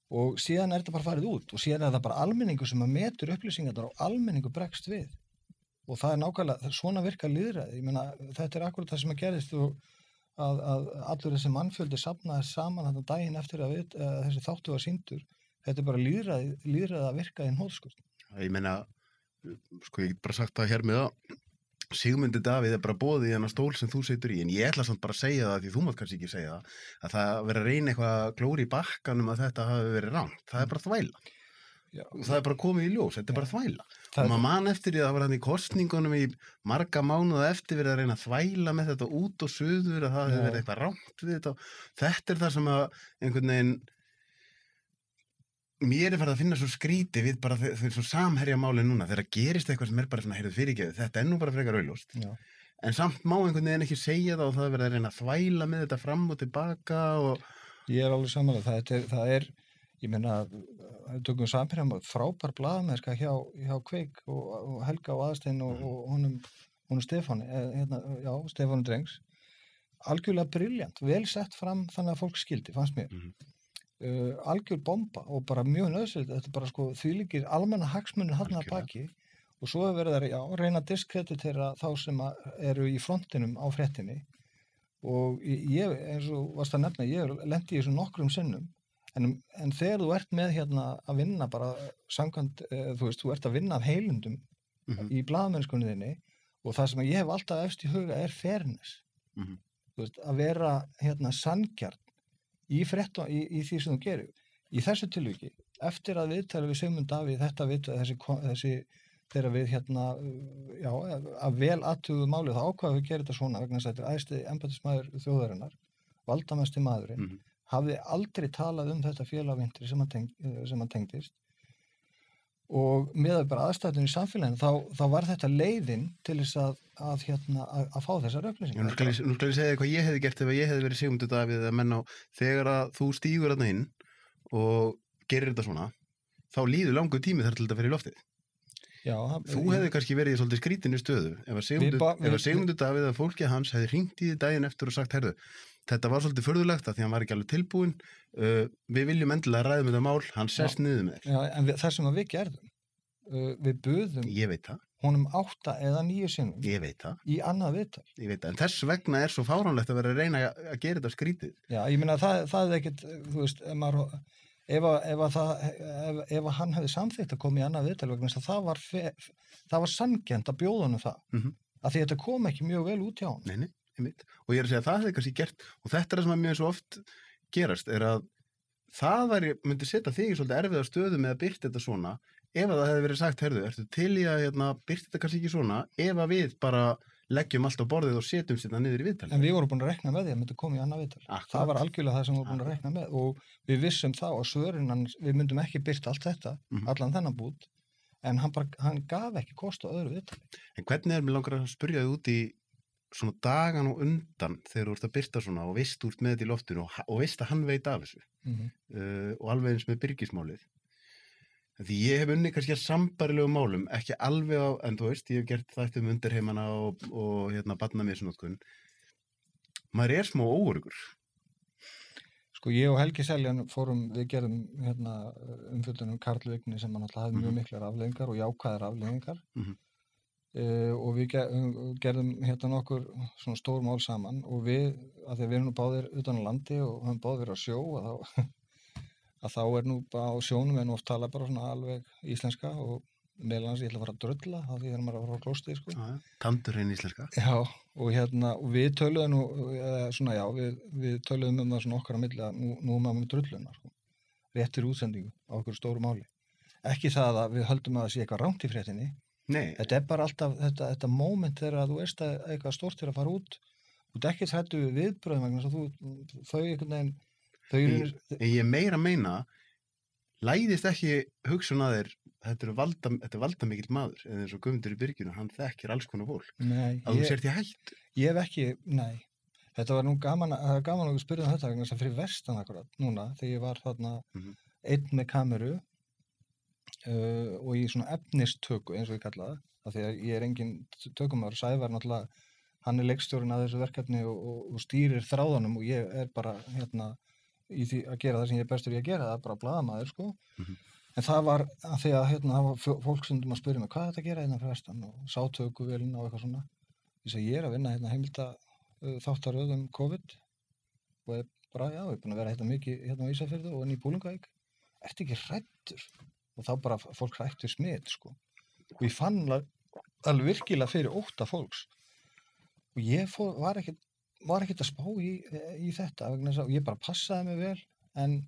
og síðan er þetta bara farið út og síðan er það bara almenningur sem að metur upplýsingarnar og almenningur bregst við og það er nákvæmlega, svona virkar lýðræði. Ég meina, þetta er akkurat það sem að gerist að allur þessi mannfjöldi safnaði saman þetta daginn eftir að þessi þáttu var sýndur. Þetta er bara lýðræði að virka í hnóðskurt. Ég meina, sko ég get bara sagt það hér með að Sigmundi Davíð er bara boðið í hana stól sem þú situr í, en ég ætla samt bara að segja það því þú mátt kannski ekki segja það, að það verið að reyna eitthvað glóri í bakkanum að þetta hafi verið rangt. Það er bara þvæla. Já. Það er bara komið í ljós, þetta er bara þvæla. Og maður man eftir því að það var hann í kosningunum í marga mánuða eftir verið að reyna að þvæla með þetta út og suður að það hefði verið eitthvað rangt við þetta. Þetta er það sem að einhvern veginn mér er farið að finna svo skríti við bara þau svo samherja máli núna þegar gerist eitthvað sem er bara svona heyrðu fyrirgefið, þetta er nú bara frekar augljóst. En samt má einhvern veginn ekki segja það og það er verið að reyna að þvæla með þetta fram og tilbaka og... Ég er alveg sammála, það er ég meina, við tökum samherja frábær blaðamennska hjá Kveik og Helga og Aðalsteinn og honum Stefáni, Stefáni Drengs, algjörlega brilljant, vel sett fram þannig að fólk skildi, fannst mér. Algjör bomba og bara mjög nöðsynlegt, þetta er bara sko þvílíkir almenna hagsmunir þarna að baki og svo er verið að reyna að diskreditera þá sem eru í frontinum á fréttinni og ég, eins og varst að nefna, ég lendi í þessu nokkrum sinnum en þegar þú ert með að vinna bara samkvæmt, þú ert að vinna af heilundum í blaðamennskunni þinni og það sem ég hef alltaf efst í huga er fairness, að vera sanngjarn í því sem þú gerir. Í þessu tilviki, eftir að viðtala við Sigmund Davíð, þetta viðtala, þessi þegar við að vel athuguðu málið, þá ákvaðum við að gera þetta svona vegna þess að þetta er æðsti embættismaður þjóðarinnar, valdamesti maðurinn, hafði aldrei talað um þetta félagvintri sem hann tengdist og með bara aðstæðunum í samfélaginu, þá var þetta leiðin til þess að fá þessar upplýsingar. Nú skal ég segja hvað ég hefði gert ef ég hefði verið Sigmundur Davíð að menna á þegar að þú stígur þarna inn og gerir þetta svona, þá líður langur tími þar til þetta fyrir loftið. Já, þú hefði kannski verið í svolítið skrítinni stöðu ef að Sigmundur Davíð að fólkið hans hefði hringt í því daginn eftir og sagt, heyrðu, þetta var svolítið furðulegt að því hann var ekki alveg tilbúinn, við viljum endilega ræða með þetta mál, hann sest niður með þér. Já, en það sem við gerðum, við buðum honum 8 eða 9 sinnum í annað viðtal. Ég veit það, en þess vegna er svo fáránlegt að vera að reyna að gera þetta skrítið. Já, ég meina það er ekkert, þú veist, ef hann hefði samþykkt að koma í annað viðtal vegna þess að það var sanngjarnt að bjóða honum það, að því þetta kom ekki mjög vel út hjá hann. Nei, einmitt. Og ég er að segja að það hefði kannski gert, og þetta er það sem að mjög svo oft gerast, er að það myndi setja þig í svolítið erfiða stöðu með að birta þetta svona, ef að það hefði verið sagt, heyrðu, ertu til í að birta þetta kannski ekki svona, ef að við bara leggjum allt á borðið og setjum þetta niður í viðtal. En við vorum búin að rekna með því að myndi koma í annað viðtal. Það var algjörlega það sem við vorum búin að rekna með og við vissum þá að svörin við myndum ekki birta allt þetta, allan þennan bút, en hann gaf ekki kost á öðru viðtali. En hvernig mér langar að spyrja þig út í svona dagan og undan þegar þú ert að birta svona og veist úr með þetta í loftinu og veist að hann veit af þessu og alveg eins með byrgismálið. Því ég hef unnið kannski að sambærilegu málum, ekki alveg á, en þú veist, ég hef gert þætti undirheimana og barnamisnotkun. Maður smá óöruggur. Sko ég og Helgi Seljan við gerðum umfjöldun Karl Vigni sem hann alltaf hafði mjög miklar afleiðingar og jákvæðar afleiðingar. Og við gerðum nokkur svona stór mál saman og að því að við erum nú báðir utan á landi og höfum báðir verið á sjó að þá nú á sjónum oft tala bara svona alveg íslenska og meðal annars ég ætla að fara að drulla þá því þegar maður að fara á klóstið sko. Tandurinn íslenska. Já, og við töluðum við töluðum það svona okkar á milli að nú maður með drulluna sko. Réttir útsendingu á okkur stóru máli. Ekki það að við höldum að það sé eitthvað rangt í fréttinni. Nei. Þetta bara alltaf þetta moment þegar að þú veist að eitthvað stórt að fara út og þetta ekki hræddu við viðbröðum vegna þau einhvern veginn Ég meira meina læðist ekki hugsun að þér þetta er valdamikill maður eða eins og Guðmundur í byrginu, hann þekkir alls konar fólk. Nei, að þú sért í hættu. Ég hef ekki, nei. Þetta var nú gaman að við spyrjum þetta vegna þess að fyrir vestan akkurat núna þegar ég var þarna einn með kameru og í svona efnistöku eins og ég kalla það, af því að ég engin tökumaður, Sævar náttúrulega hann leikstjórinn að þessu verkefni og stýrir þráðunum og ég bara í því að gera það sem ég bestur í að gera, það er bara blaðamaður sko. En það var að því að það var fólk stundum að spyrja mig hvað þetta gera fyrir vestan og sátökuvélina og eitthvað svona. Ég er að vinna heimilda þáttaröð COVID og bara, ég er búin að vera mikið á Ísafirði og í Búlungavík. Ertu ekki hræddur? Og þá bara fólk hrættu smit, sko. Og ég fann alveg virkilega fyrir ótta fólks. Og ég var ekkert að spá í þetta, og ég bara passaði mig vel, en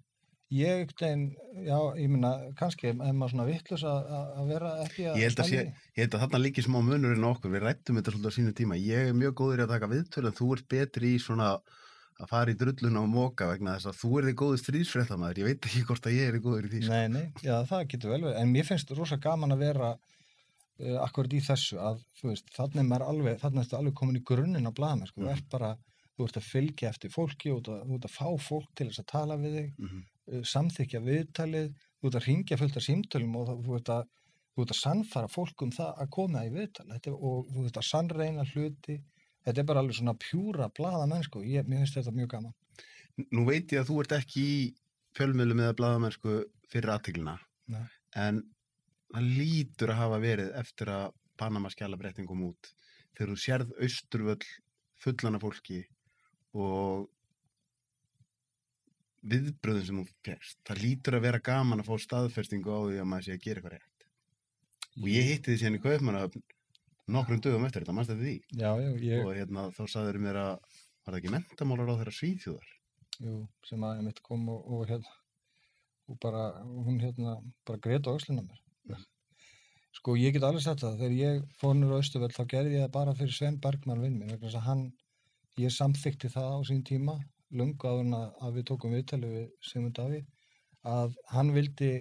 ég meina, kannski er maður svona vitlaus að vera ekki að Ég held að þarna líki smá munurinn á okkur, við rættum þetta svolítið á sínu tíma. Ég er mjög góður í að taka viðtöl, en þú ert betri í svona að fara í drulluna og moka vegna þess að þú þið góður stríðsfréttamaður. Ég veit ekki hvort að ég góður í því. Nei, já, það getur vel verið. En mér finnst rosa gaman að vera akkurat í þessu að, þú veist, þannig ertu alveg komin í grunninn á blaðamennsku. Þú ert að fylgja eftir fólki og þú ert að fá fólk til þess að tala við þig, samþykkja viðtalið, þú ert að hringja fullt af símtölum og þú ert að sannfæra fólk það að koma í viðtal og þú ert að sannreyna hluti. Þetta er bara alveg svona pjúra blaðamennsku. Mér finnst þetta mjög gaman. Nú veit ég að þú ert ekki í fjölmiðlum eða blaðamennsku fyrir athyglina. Nei. En það lítur að hafa verið eftir að Panama-skjalabrettin kom út. Þegar þú sérð Austurvöll fullan af fólki og viðbröðum sem þú fékkst. Það lítur að vera gaman að fá staðfestingu á því að maður sé að gera eitthvað rétt. Og ég hitti því síðan í Kaupmannahöfn nokkrum dögum eftir þetta, manstu eftir því? Já, og þá sagður mér að var það ekki menntamálaráðherra Svíþjóðar? Jú, sem að einmitt kom og bara hún bara grét á öxlina mér. Sko, ég get alveg sagt það, þegar ég fór niður á Austurvöll þá gerði ég það bara fyrir Svein Bergmann vinn minn, vegna þess að ég samþykkti það á sín tíma, löngu áður en að við tókum viðtalið við Sigmund Davíð, að hann vildi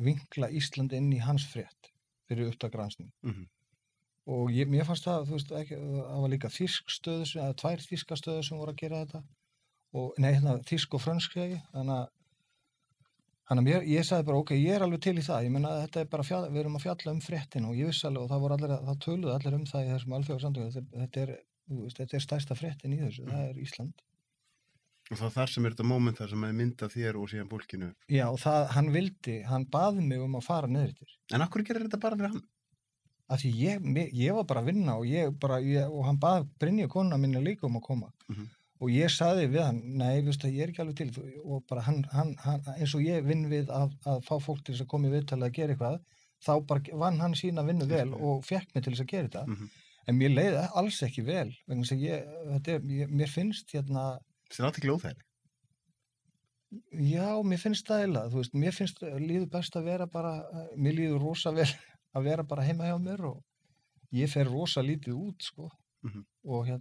vinkla Ísland inn í hans frétt fyrir upptakransning. Og mér fannst það, þú veist, ekki, það var líka þýsk stöð, eða 2 þýska stöður sem voru að gera þetta, þýsk og frönsk segi, þannig að ég sagði bara, ok, ég er alveg til í það, ég meina þetta er bara, við erum að fjalla fréttin og ég vissi alveg, og það töluðu allir það í þessum alþjóðasamtökum, þetta er stærsta fréttin í þessu, það er Ísland. Og það þar sem er þetta moment þar sem er mynda þér og síðan fólkinu. Já, og hann baði mig að fara niður til. En af hverju gerir þetta bara fyrir hann? Af því ég var bara að vinna og hann bað Brynju konuna minni líka að koma. Og ég sagði við hann, nei, veistu, ég er ekki alveg til. Og bara hann eins og ég vinn við að fá fólk til þess að koma í viðtalið að gera eitthvað, þá bara vann hann sína vinnu vel og fékk mig til þess að gera þetta. En mér leiði alls ekki vel, vegna þess að mér finnst Það er athygli óþægileg. Já, mér finnst það eiginlega, þú veist, mér finnst líður best að vera bara, mér líður rosa vel að vera bara heima hjá mér og ég fer rosa lítið út, sko. Og á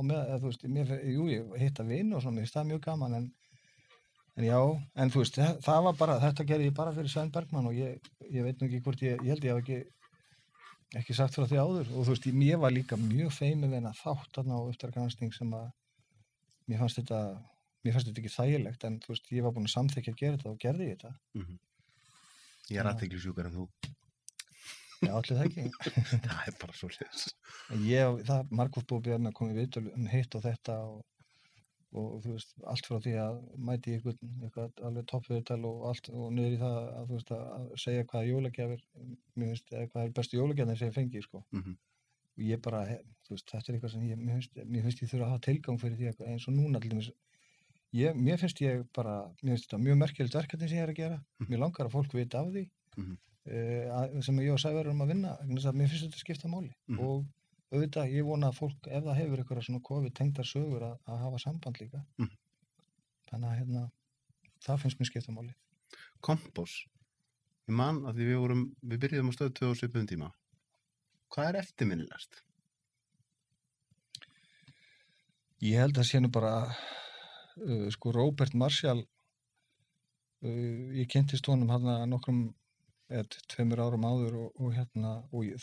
með, þú veist, ég hitta vini og svona, mér finnst það mjög gaman, en já, en þú veist, það var bara, þetta gerði ég bara fyrir Svein Bergmann og ég veit nú ekki hvort ég held ég hafa ekki ekki sagt frá því áður og þú veist, ég var líka mjög feiminn við þennan þátt þarna á uppdragsgranskning sem að mér fannst þetta ekki þægilegt en þú veist, ég var búinn að samþykkja að gera þetta og gerði ég þetta. Ég er athyglisjúkar en þú. Já, allir það ekki. Það er bara svo hlis. Það er margótt búið að byrja með að koma í viðtöl hitt og þetta og þú veist, allt frá því að mæti í eitthvað alveg toppviðtal og allt og niður í það að þú veist að segja hvaða jólagjafir, mér finnst, eða hvað er bestu jólagjafir sem ég fengi, sko. Og ég bara, þú veist, þetta er eitthvað sem mér finnst ég þurfa að hafa tilgang fyrir því eins og núna til dæmis. Mér finnst þetta mjög merkilegt verkefni sem ég er að gera. Mér langar að fólk vita af því sem ég og Sævar erum að vinna. Mér finnst þetta skipta máli og auðvitað, ég vona að fólk, ef það hefur eitthvað svona COVID-tengdar sögur að hafa samband líka. Þannig að það finnst mér skipta máli. Kompás. Ég man að því við byrjuðum á stöð 2 á svipuðum tíma. Hvað er eftirminnilegast? Ég held að sé nú bara, Róbert Marshall, ég kynntist honum nokkrum 2 árum áður og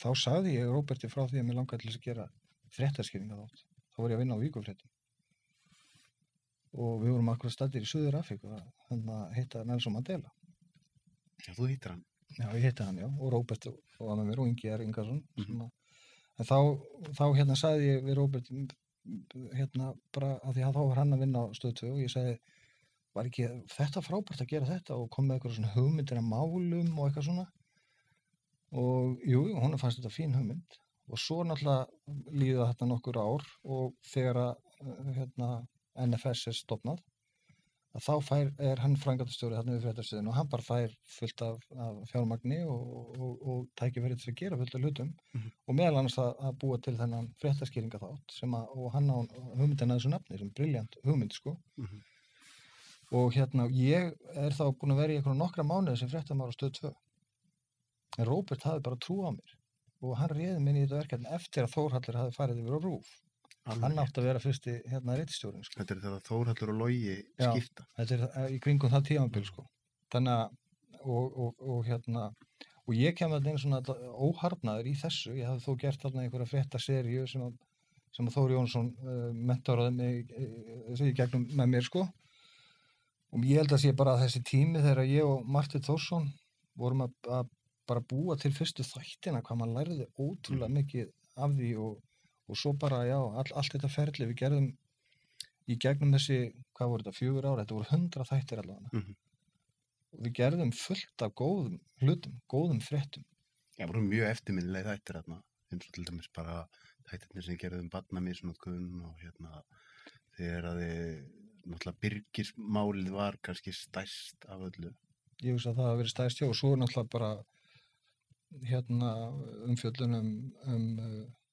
þá sagði ég Róberti frá því að mér langaði til þess að gera fréttaskýringa þátt. Þá var ég að vinna á Víkurfréttum. Og við vorum akkurat staddir í Suður-Afríku að hitta Nelson Mandela. Já, þú hittir hann. Já, ég hitti hann, já, og Róbert var með mér og Ingi R. Ingarsson. En þá sagði ég við Róbert, bara að því að þá var hann að vinna á stöð 2 og ég sagði, var ekki þetta frábært að gera þetta og kom með eitthvað svona hugmyndir af málum og eitthvað svona og jú, hún fannst þetta fín hugmynd og svo náttúrulega líða þetta nokkur ár og þegar að NFS er stofnað að þá er hann framkvæmdastjóri þarna við fréttastöðina og hann bara fær fullt af fjármagni og tækifæri til að gera fullt af hlutum og meðal annars að búa til þennan fréttaskýringa þátt og hann á hugmyndina þessu nafni sem brilljant hugmynd, sko. Og ég er þá búinn að vera í einhverjum nokkra mánuði sem fréttamaður á stöð 2. En Róbert hafði bara trú á mér og hann réði mig inn í þetta verkefni eftir að Þórhallur hafði farið yfir á RÚV. Hann átti að vera fyrsti ritstjórinn, sko. Þetta er þegar Þórhallur og Logi skipta. Já, þetta er í kringum það tímabil, sko. Þannig að, og ég kem að einu svona óharfnaður í þessu. Ég hafði þó gert þarna einhverja fréttaseríu sem Þór Jónsson mentoraði mig í gegnum með mér, sko. Og ég held að sé bara að þessi tími þegar ég og Marteinn Þórsson vorum að bara búa til fyrstu þættina, hvað maður lærði ótrúlega mikið af því og svo bara, já, allt þetta ferli við gerðum í gegnum þessi, hvað voru þetta, 4 ára, þetta voru 100 þættir allavega. Og við gerðum fullt af góðum hlutum, góðum fréttum. Já, voru mjög eftirminnileg þættir þarna, eins og til dæmis bara þættirnir sem gerðum barnamisnotkun og þegar að náttúrulega Birgismálið var kannski stærst af öllu. Ég hugsa að það hafi verið stærst hjá og svo náttúrulega bara umfjöllun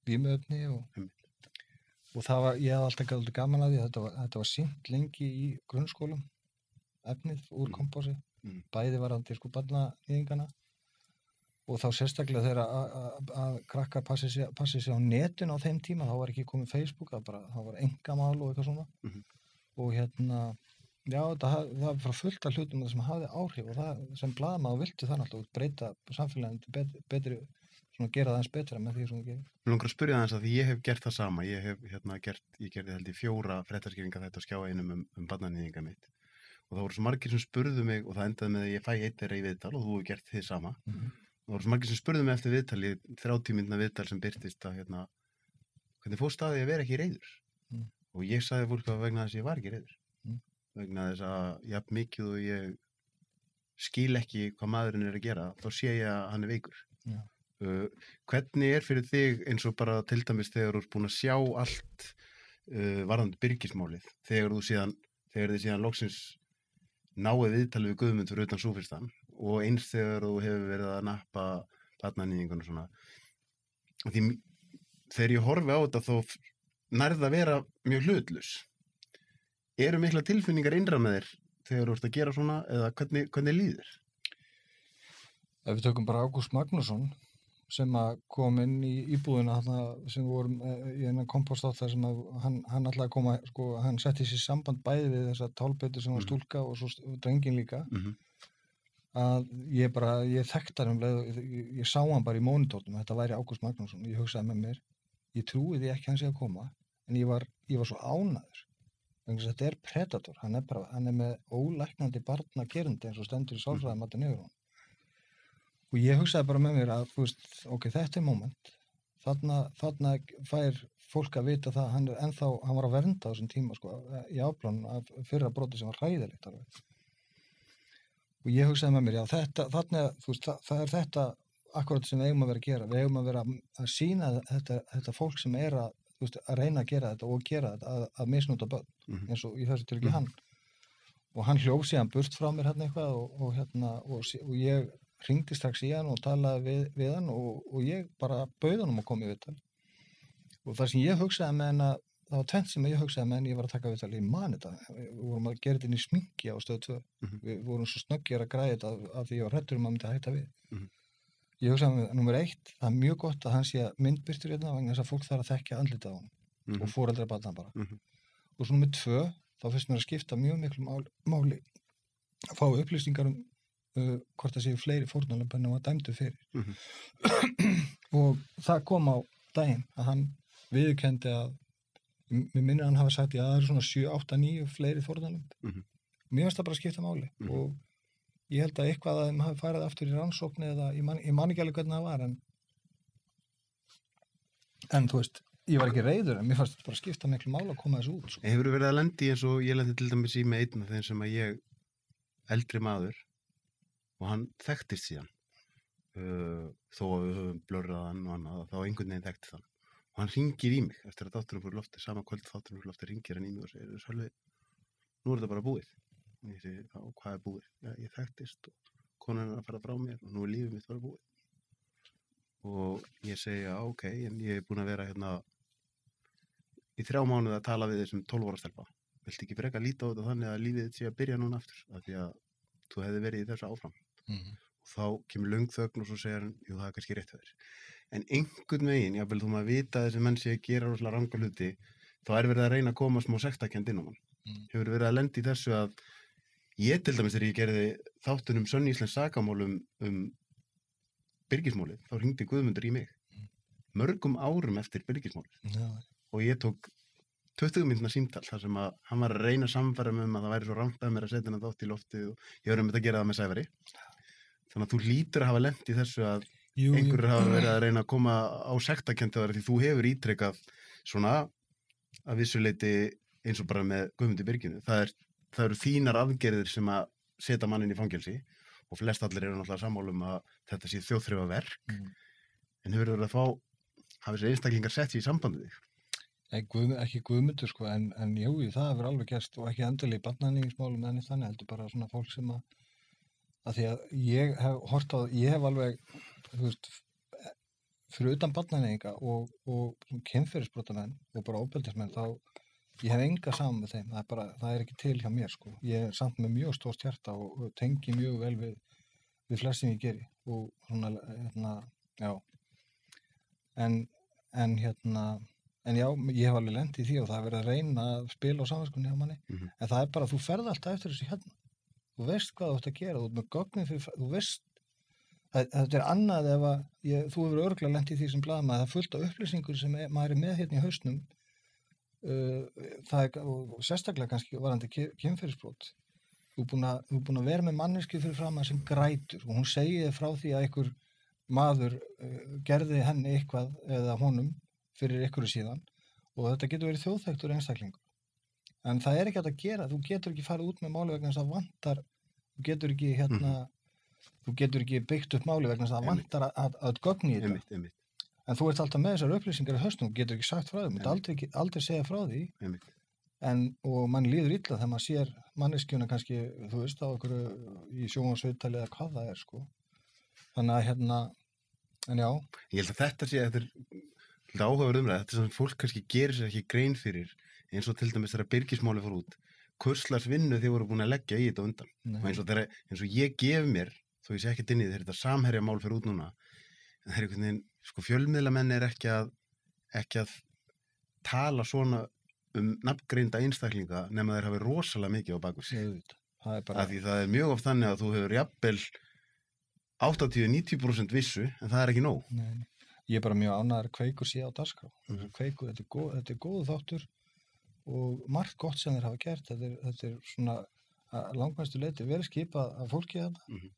vímuefni og það var, ég hafði alltaf gæðið gaman að því að þetta var sýnt lengi í grunnskólum, efnið úr kompási, bæði varðandi barnaníðingana og þá sérstaklega þegar að krakkar passi sig á netinu á þeim tíma, þá var ekki komið Facebook, það var engamál og eitthvað svona og já, það var frá fullt af hlutum sem hafði áhrif og það sem blaðamaður vildi það náttúrulega breyta samfélaginu betri, svona gera það eins betra með því sem þú gerir. Mér langar að spyrja það eins að því ég hef gert það sama, ég gerði held í 4 fréttaskýringa þetta á Skjá einum barnaníðinga mitt og það voru svo margir sem spurðu mig og það endaði með að ég fæ einn þeirra í viðtal og þú hefur gert þið sama. Það voru svo margir sem spurðu mig eftir viðtal, 30 mínútna viðtal sem birtist að hvernig fórst að því að vera ekki reiður og ég sagði fólk að vegna þess að ég var ekki reiður vegna þess að jafn mikið og ég skil ekki hvað maðurinn er að gera, þá sé ég að hann er veikur. Hvernig er fyrir þig eins og bara til dæmis þegar þú ert búin að sjá allt varðandi Birgismálið, þegar þið síðan loksins náið viðtalið við Guðmund fyrir utan Súfistan og eins þegar þú hefur verið að nappa barnaníðingun og svona. Því þegar ég horfi á þetta þá nærði að vera mjög hlutlaus. Eru mikla tilfinningar innra með þér þegar þú ert að gera svona eða hvernig líður? Ef við tökum bara Ágúst Magnússon sem að kom inn í íbúðina sem vorum í þennan kompástátt þar sem að hann ætlaði að koma, sko, hann setti sér samband bæði við þessa tálbeitu sem var stúlka og svo drengin líka að ég þekkti hann ég sá hann bara í mónitornum, þetta væri Ágúst Magnússon, ég hugsaði með mér, ég trúi því ekki hann sé að koma, en ég var svo ánæður, vegna þess að þetta Predator, hann er með ólæknandi barnagerindi eins og stendur í sálfræðimati niður hún. Og ég hugsaði bara með mér að, þú veist, ok, þetta moment, þarna fær fólk að vita það, hann var að vernda á þessum tíma, sko, í afplánun af fyrra broti sem var hræðilegt alveg. Og ég hugsaði með mér, já, það er þetta akkurat sem við eigum að vera að gera. Við eigum að vera að sýna þetta fólk sem er að, þú veist, að reyna að gera þetta og gera þetta, að misnota börn, eins og í þessu tilviki hann. Og hann hljóf síðan burt frá mér hérna eitthvað og ég hringdi strax í hann og talaði við hann og ég bara bauð hann að koma í viðtal. Og það sem ég hugsaði með hann það var tvennt sem ég hugsaði með en ég var að taka viðtal, ég man þetta, við vorum að gera þetta inn í sminki á Stöð 2, við vorum svo snöggir að græða þetta af því ég var hræddur að myndi að hætta við. Ég hugsaði með númer 1, það er mjög gott að hann sé myndbirtur hérna vegna þess að fólk þarf að þekkja andlitið á honum og foreldrar barna bara. Og svo númer 2, þá finnst mér að skipta mjög miklu máli að fá upplýsingar hvort það séu fleiri fórnarlömb en hann var dæmdur fyrir. Og það kom á daginn að hann viðurkenndi að mér minnir hann hafa sagt, já, það eru svona 7, 8, 9 fleiri fórnarlömb. Mér finnst það bara að skipta máli og ég held að eitthvað að þeim hafi farið aftur í rannsókn eða ég man ekki alveg hvernig það var en þú veist, ég var ekki reiður en mér fannst þetta bara að skipta miklu máli að koma þessu út. Sko. Hefur verið að lendi eins og ég lendi til dæmis í með einn af þeim sem að ég eldri maður og hann þekktist síðan þó að við höfum blörrað hann og annað þá einhvern veginn þekkti þann. Og hann hringir í mig eftir að þátturinn fór í lofti, sama kvöld þátturinn fór í lofti, hringir hann í mig og segir, Sölvi, nú þetta bara búið. Og ég segi, já, hvað búið? Já, ég þekktist og konan að fara frá mér og nú lífið mitt bara búið. Og ég segi, já, ok, en ég búin að vera hérna í 3 mánuði að tala við þessum 12 ára stelpa. Viltu ekki freka líta á þetta þannig að lífið þitt sé að byrja núna aftur, af því að þú hefði verið í þessu áfram. Og þá kemur löng þögn og svo segir hann, jú, það er kannski rétt hjá þér. En einhvern veginn, jáfnvel þú maður vita að þessi menn sé að gera rosalega ranga hluti, þá er verið að reyna að koma smá sektarkennd inn á mann. Hefur verið að lenda í þessu að ég til dæmis þegar ég gerði þáttunum Sönn Íslensk sakamálum Byrgismálið, þá hringdi Guðmundur í mig. Mörgum árum eftir Byrgismálið. Og ég tók 20 mínútna símtal þar sem að hann var að reyna að sannfæra mig að það væri svo rangt að mér að setja hann þátt í loftið og ég var að gera það með Sævari. Þannig að þú hlýtur að hafa lent í þessu að einhverjur hafa verið að reyna að koma á sektarkenndi þar því þú hefur ítrekkað svona að vissuleiti eins og bara með Guðmundi Byrginu. Það eru þínar aðgerðir sem að setja mannin í fangelsi og flest allir eru náttúrulega sammálum að þetta sé þjóðþrifaverk en hefur verið að hafa þessi einstaklingar sett sér í sambandi þig? Ekki Guðmundur sko en jú, það hefur alveg gerst og ekki endilega í barnaníðismálum en þannig heldur bara svona fólk sem að því að ég hef hort á, ég hef alveg, þú veist, fyrir utan barnaníðinga og kynferðisbrotamenn og bara ofbeldismenn þá ég hef enga saman með þeim, það er ekki til hjá mér sko, ég er samt með mjög stórt hjarta og tengi mjög vel við flest sem ég geri og svona, já, en já, ég hef alveg lent í því og það er verið að reyna að spila á samviskunni hjá manni, en það er bara, þú ferð alltaf eftir þessu hérna, þú veist hvað þú ætti að gera, þú ert með gögnin fyrir, þú veist, þetta er annað ef að, þú hefur örugglega lent í því sem blaðamaður, það er fullt af upplýsingur sem maður er með hérna í hausnum, það er, og sérstaklega kannski varandi kynferðisbrot, þú er búin að vera með manneskju fyrir fram að sem grætur og hún segir frá því að einhver maður gerði henni eitthvað eða honum fyrir einhverju síðan og þetta getur verið þjóðþekktur einstaklingur. En það er ekki hægt að gera, þú getur ekki farið út með máli vegna þess að vantar, þú getur ekki byggt upp máli vegna þess að vantar að gögn í þetta. En þú ert alltaf með þessar upplýsingar í hausnum, þú getur ekki sagt frá því, þú myndi aldrei segja frá því. Og mann líður illa þegar maður sér manneskjuna kannski, þú veist, á einhverju í sjónvarpsviðtali eða hvað það er, sko. Þannig að en já. Ég held að þetta sé, þetta er áhugaverð umræða, þetta er sem fólk kannski gerir sér ekki grein fyrir, eins og til dæmis þegar Byrgismáli fór út, hvurslags vinnu þið voru búin að leggja í þetta undan. Og eins og ég gef mér, þó ég sé ekkert inn í þetta samherjamál fyrir út núna, en það er einhvern veginn, sko fjölmiðlamenn er ekki að tala svona nafngreinda einstaklinga nema þeir hafi rosalega mikið á baku sig. Það er bara, Af því það er mjög oft þannig að þú hefur jafnvel 80-90% vissu, en það er ekki nóg. nei, ég er bara mjög ánægður að Kveikur sé á dagskrá. Mhm. Kveikur, þetta er góð þáttur og margt gott sem þeir hafa gert. Þetta er svona að langmæstu leyti vel skipað af fólki þarna Mhm.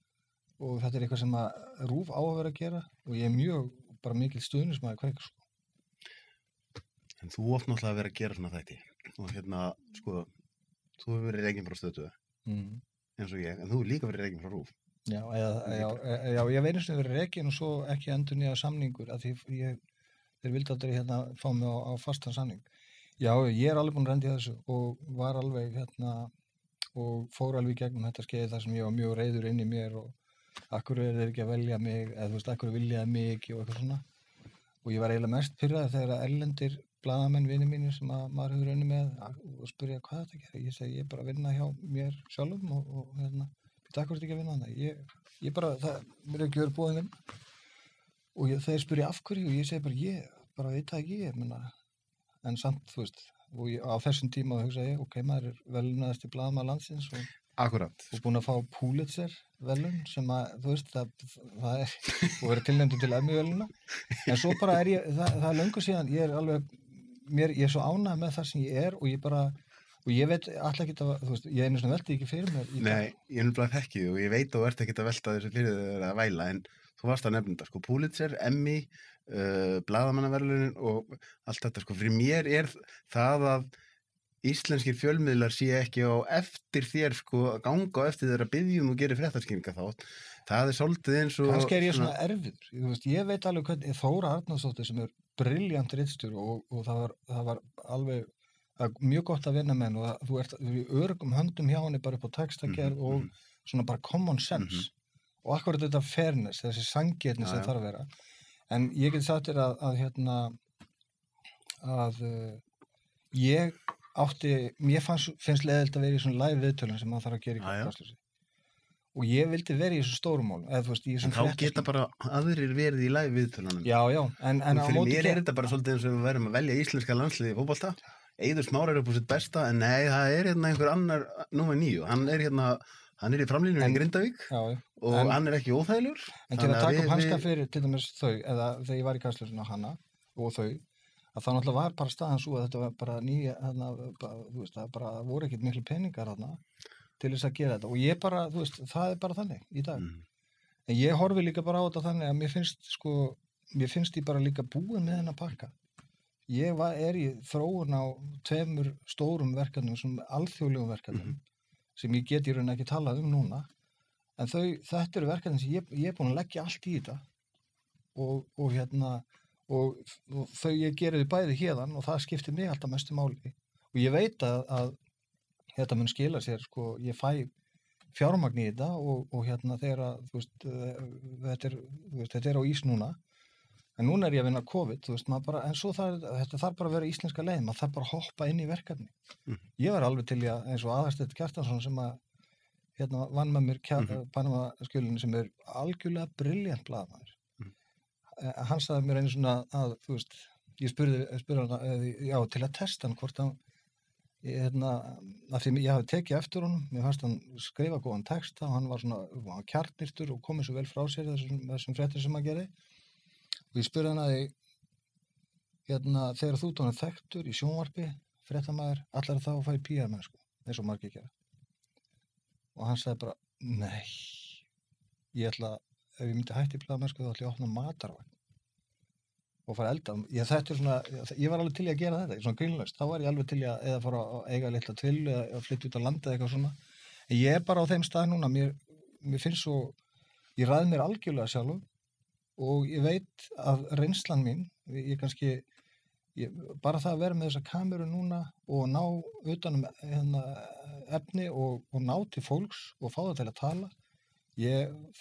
og þetta er eitthvað sem að RÚV á að vera að gera og ég er mjög bara mikil stuðningsmaður Kveikur, sko. En þú oft náttúrulega verið að gera svona þætti. Og sko, þú hefur verið rekinn frá Stöð 2, Mm. eins og ég, en þú hefur líka verið rekinn frá RÚV. Já, ég hef einu sinni verið rekinn og svo ekki endurnýjað samningur af því þeir vildi aldrei fá mig á fastan samning. Já, ég er alveg búinn að rendi þessu og var alveg og fór alveg í gegnum þetta skeið þar sem ég var mjög reiður inn í mér og akkur er þeir ekki að velja mig eða þú veist, akkur viljaði mig og eitthvað svona og ég var eiginlega mest pirraður þegar erlendir blaðamenn vinir mínir sem að maður hefur unnið með og spurja hvað þetta gerir. Ég segi ég er bara að vinna hjá mér sjálfum og þetta akkur er ekki að vinna þannig. Ég bara, mér er ekki verið búið vinn og þeir spurja af hverju og ég segi bara ég bara veit það ekki, ég menna en samt, þú veist, og á þessum tíma hugsa ég, ok, maður er velunaðasti blaðamaður landsins og Akkurat. búinn að fá Pulitzer velun sem að, þú veist, það er og verið tilnefndur til Emmy-veluna en svo bara er ég, það er löngu síðan ég er alveg, ég er svo ánægð með það sem ég er og ég bara og ég veit alltaf ekki að, þú veist, ég einu svona veldi ekki fyrir mér í Nei, ég er nefnilega þekki og ég veit að þú ert ekkert að velta þessu fyrir þeir að væla, en þú varst að nefna þetta, sko, Pulitzer, Emmy, blaðamannaverðlunin og allt þetta, sko, fyrir mér er það að íslenskir fjölmiðlar sé ekki á eftir þér, sko, að ganga á eftir þeirra byggjum og gerir fréttaskýringa þátt. Það er svolítið eins og... Kannski er ég svona erfiður, þú veist, ég veit alveg hvernig Þóra Arnórsdóttir sem er brilljant ritstjóri og það var alveg mjög gott að vinna með henni og þú ert í öruggum höndum hjá henni bara upp á textagerð og svona bara common sense og akkurat þetta fairness, þessi sanngirni sem þarf að vera. En ég get sagt þér að ég mér finnst leiðilegt að vera í svona live viðtölum sem maður þarf að gera í Kastljósi. Og ég vildi vera í þessu stórumálum, eða þú veist, í þessum þá geta bara aðrir verið í live viðtölunum. Já, en á fyrir móti mér er þetta bara svolítið eins og við verðum að velja íslenska landsliði í fótbolta. Eiður Smári er upp á sitt besta, en nei, það er einhver annar númer 9. Hann er í framlínunni í Grindavík og hann er ekki óþægilegur. En til að taka upp hanska fyrir til dæmis þau, eða þegar ég var í Kastljósinu á hana og þau, að það náttúrulega var bara staðan svo að þetta var bara þú veist, það bara voru ekkert miklu peningar þarna til þess að gera þetta og ég bara, þú veist, það er bara þannig í dag. En ég horfi líka bara á þetta þannig að mér finnst ég bara líka búin með hennar pakka. Ég er í þróun á 2 stórum verkefnum, svona alþjóðlegum verkefnum, sem ég get í raun ekki talað núna, en þetta eru verkefni sem ég er búin að leggja allt í þetta og þau ég geri þau bæði hérðan og það skiptir mig alltaf mestu máli og ég veit að þetta mun skila sér, sko, ég fæ fjármagn í þetta og þegar þú veist, þetta er á ís núna en núna er ég að vinna COVID, þú veist, en svo þetta þarf bara að vera íslenska leið, maður þarf bara að hoppa inn í verkefni. Ég var alveg til í að, eins og Aðalsteinn Kjartansson sem að vann með mér Panama-skjölinu sem er algjörlega brilljant blaðamaður. Hann sagði mér einu svona að, þú veist, ég spurði hann, já, til að testa hann hvort hann, af því ég hafi tekið eftir honum, mér fannst hann skrifa góðan texta og hann var svona kjarnyrtur og komið svo vel frá sér þessum fréttir sem hann gerði. Og ég spurði hann að þegar þú tónir þekktur í sjónvarpi, fréttamaður, allar þá að fara í PR-mennsku, eins og margir gera. Og hann sagði bara, nei, ef ég myndi hætti í blaðamennsku þá ætla ég að opna matarvagn og fara að elda. Ég var alveg til í að gera þetta, svona grínlaust. Þá var ég alveg til í að eða fara að eiga litla tvillu eða flytja út á landi eða eitthvað svona. En ég er bara á þeim stað núna, mér finnst svo, ég ræði mér algjörlega sjálfum og ég veit að reynslan mín, bara það að vera með þessa kameru núna og ná utanum efni og ná til fólks og fá það til að tala,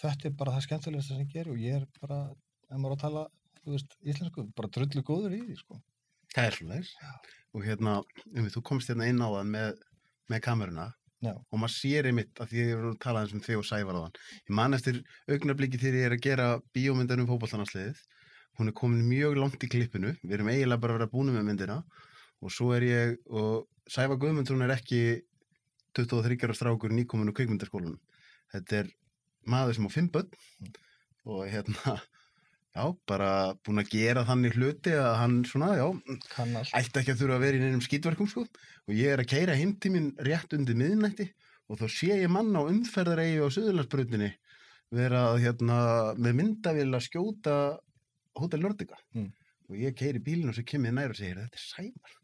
þetta er bara það skemmtilegasta sem ég ger og ég er bara, ef maður á að tala, þú veist, íslensku, bara drullu góður í því, sko. Það er svoleiðis. Og þú komst inn á það með kameruna. Já. Og maður sér einmitt að því ég er að tala eins þig og Sævar á þann. Ég man eftir augnabliki þegar ég er að gera bíómyndan fótboltalandsliðið. Hún er komin mjög langt í klippinu. Við erum eiginlega bara að vera búin með myndina og svo er ég og Sævar Guðmundsson er ekki 23 ára strákur nýkominn úr kvikmyndaskólanum. Þetta maður sem á 5 börn og já, bara búinn að gera þannig hluti að hann svona, já, Kann allt. ætti ekki að þurfa að vera í neinum skítverkum, sko. Og ég að keyra heim til mín rétt undir miðnætti og þá sé ég mann á umferðareyju á Suðurlandsbrautinni vera með myndavél að skjóta Hótel Nordica. Og ég keyri bílinn og svo kem ég nær og segir, þetta Sævar.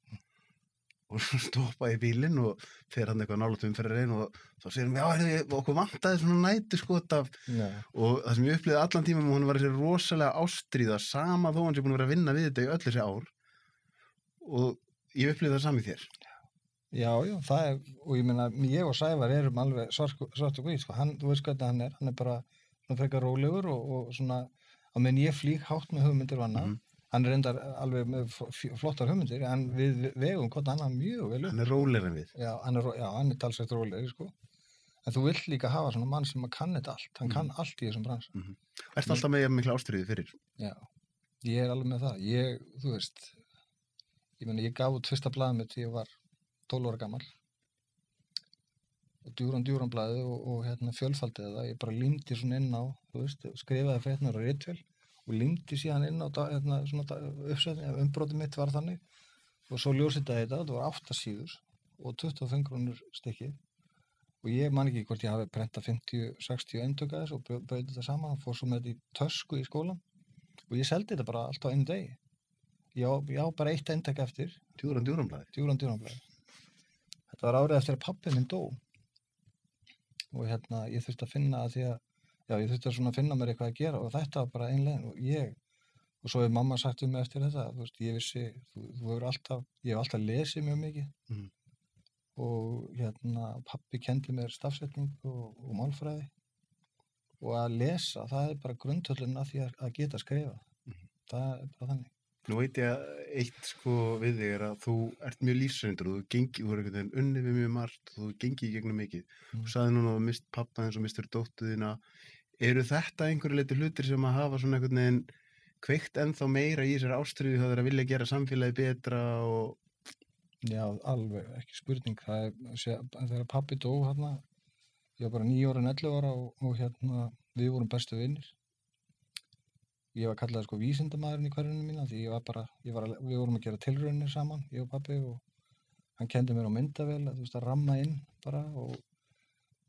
Og svo stoppa ég bílinn og fer hann eitthvað nálægt umferðareyjun og þá segir hann, já, okkur vantaði svona nætuskot af. Og það sem ég upplifði allan tímann og hann var þessi rosalega ástríða, sama þó hann sé búin að vera að vinna við þetta í öll þessi ár. Og ég upplifði það sami þér. Já, það og ég meina, ég og Sævar erum alveg svart og hvít, sko. Þú veist hvernig hann bara svona frekar rólegur og svona, á meðan ég flýg hátt með hugmyndir og annað. Hann reyndar alveg með flottar hugmyndir, en við vegum hvort annan mjög vel upp. Hann rólegri en við. Já, hann talsvert rólegri, sko. En þú vill líka hafa svona mann sem kann þetta allt. Hann kann allt í þessum bransa. Ertu alltaf með mikla ástríðu fyrir? Já, ég alveg með það. Þú veist, ég meina, ég gaf út fyrsta blaðið mitt þegar ég var 12 ára gamall. Og djúran blaðið og fjölfaldið það. Ég bara límdi svona inn á, þú veist, skrifaði fréttirnar á ritvél og límdi síðan inn á svona uppsetning, umbrótið mitt var þannig og svo ljósritaði þetta var 8 síður og 25 krónur stykkið og ég man ekki hvort ég hafi prentað 50-60 eintök af þessu og brauði þetta saman og fór svo með þetta í tösku í skólan og ég seldi þetta bara allt á einu degi. Já, bara 1 eintak eftir. Djúran blaðið. Þetta var árið eftir að pabbi minn dó og ég þurfti að finna að því að ég þurfti að svona finna mér eitthvað að gera og þetta var bara ein leiðin og svo hefur mamma sagt mig eftir þetta, þú veist, ég vissi, ég hef alltaf lesið mjög mikið og pabbi kendi mér stafsetning og málfræði og að lesa, það bara grundvöllurinn að því að geta skrifa. Það bara þannig. Nú veit ég að eitt sko við þig að þú ert mjög lífsreyndur og þú er einhvern veginn unnið við mjög margt og þú gengið í gegnum mikið. Þú sagði núna að þú mist pappa eins og mistur dóttur þína. Eru þetta einhverju leyti hlutir sem að hafa svona einhvern veginn kveikt ennþá meira í þessari ástríðu þá þeir að vilja gera samfélagi betra og... Já, alveg, ekki spurning. Þegar pabbi dó ég var bara 9 ára en 11 ára og við vorum bestu vinir. Ég var kallaður sko vísindamaðurinn í hverjunum mína því við vorum að gera tilraunir saman, ég og pabbi og hann kendi mér á myndavél að ramma inn bara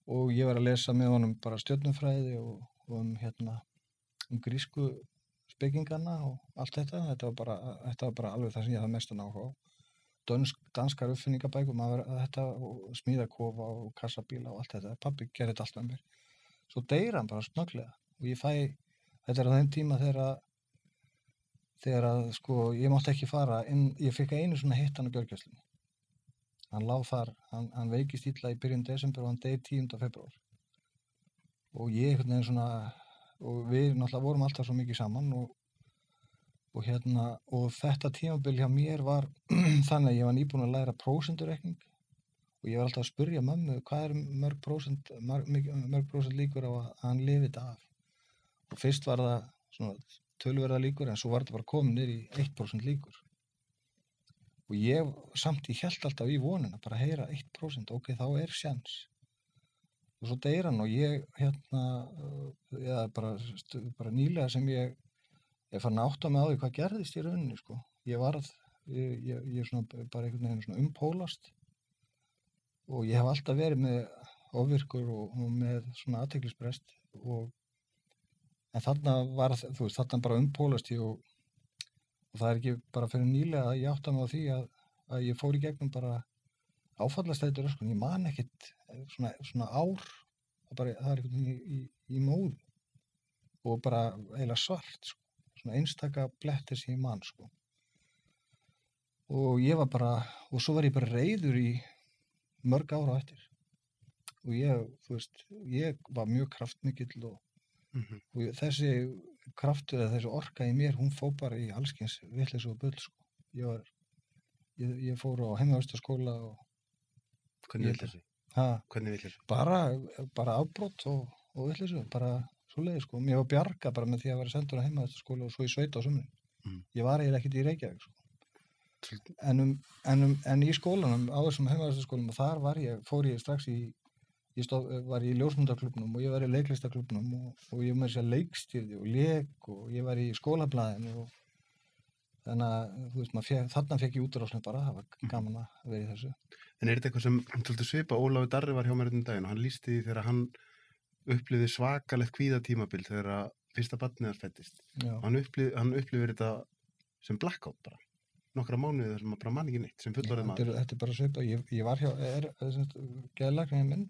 og ég var að lesa með honum bara stjörnufræði og um grísku spekingarna og allt þetta. Þetta var bara alveg það sem ég hafði mestan áhuga á. Danskar uppfinningabækur, þetta og smíðakofa og kassabíla og allt þetta. Pabbi gerði þetta allt með mér. Svo deyr hann bara snögglega og þetta á þeim tíma þegar að sko ég mátti ekki fara inn, ég fikk einu svona hittan á gjörgæslunni. Hann lá þar, hann veikist illa í byrjun desember og hann deyr 10. febrúar. Og ég einhvern veginn svona, og við náttúrulega vorum alltaf svo mikið saman og þetta tímabil hjá mér var þannig að ég var nýbúinn að læra prósentureikning og ég var alltaf að spyrja mömmu hvað mörg prósent líkur á að hann lifi þetta af. Og fyrst var það svona töluverða líkur en svo var þetta bara komin niður í 1% líkur. Og ég hélt alltaf í vonina, bara heyra 1%, ok, þá sjans. Og svo deyr hann og ég bara nýlega sem ég fann að átta mig á því hvað gerðist í rauninni, sko. Ég svona bara einhvern veginn svona umpólast og ég hef alltaf verið með ofvirkur og með svona athyglisbrest en þarna bara umpólast ég og það ekki bara fyrir nýlega að ég átta mig á því að ég fór í gegnum bara áfallastreitur, sko. Ég man ekkert svona ár það einhvern veginn í móðu og bara eiginlega svart, sko. Svona einstaka blettir sem ég man, sko. Og ég var bara, og svo var ég bara reiður í mörg ára á eftir og ég var mjög kraftmikill og þessi kraftur eða þessi orka í mér, hún fór bara í allskyns vitleysu og bull, sko. Ég fór á heimavistarskóla og... Hvernig vitleysu? Hvernig vitleysu? Bara afbrot og vitleysu, bara svoleiðis, sko. Mér var bjarga bara með því að vera sendur á heimavistarskóla og svo í sveit á sumrin. Ég var eiginlega ekkert í Reykjavík, sko. en í skólanum, á þessum heimavistarskólum, og þar fór ég strax var í ljósmyndaklúbbnum og ég var í leiklistaklúbbnum og ég með sér leikstýrði og lék og ég var í skólablaðinu og þannig að, þú veist, þarna fekk ég útrásna bara, það var gaman að vera í þessu. En er þetta eitthvað sem, svolítið svipa, Ólafur Darri var hjá mér um daginn og hann lýsti því þegar hann upplifði svakalegt kvíðatímabil þegar að fyrsta barnið hans fæddist. Hann upplifir þetta sem blackout bara. Nokkra mánuði þar sem maður bara man ekki neitt sem fullorðið maður. Þetta er bara svipa. Ég var hjá geðlæknir minn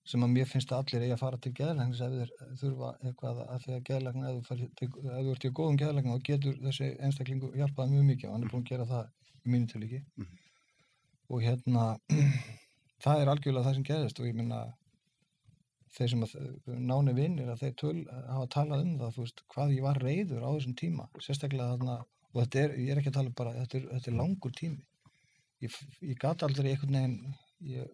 sem að mér finnst að allir eigi að fara til geðlæknis ef þeir þurfa eitthvað að því að geðlæknir, ef þú ert í góðum geðlæknir þá getur þessi einstaklingu hjálpað mjög mikið og hann er búinn að gera það í mínu tilviki. Og það er algjörlega það sem gerðist og ég minna þeir sem náni vinir að þeir hafa talað um það, þú veist, hvað ég var reiður á þessum tíma, sérstaklega þarna, og ég er ekki að tala bara, þetta er langur tími. Ég gat aldrei einhvern veginn,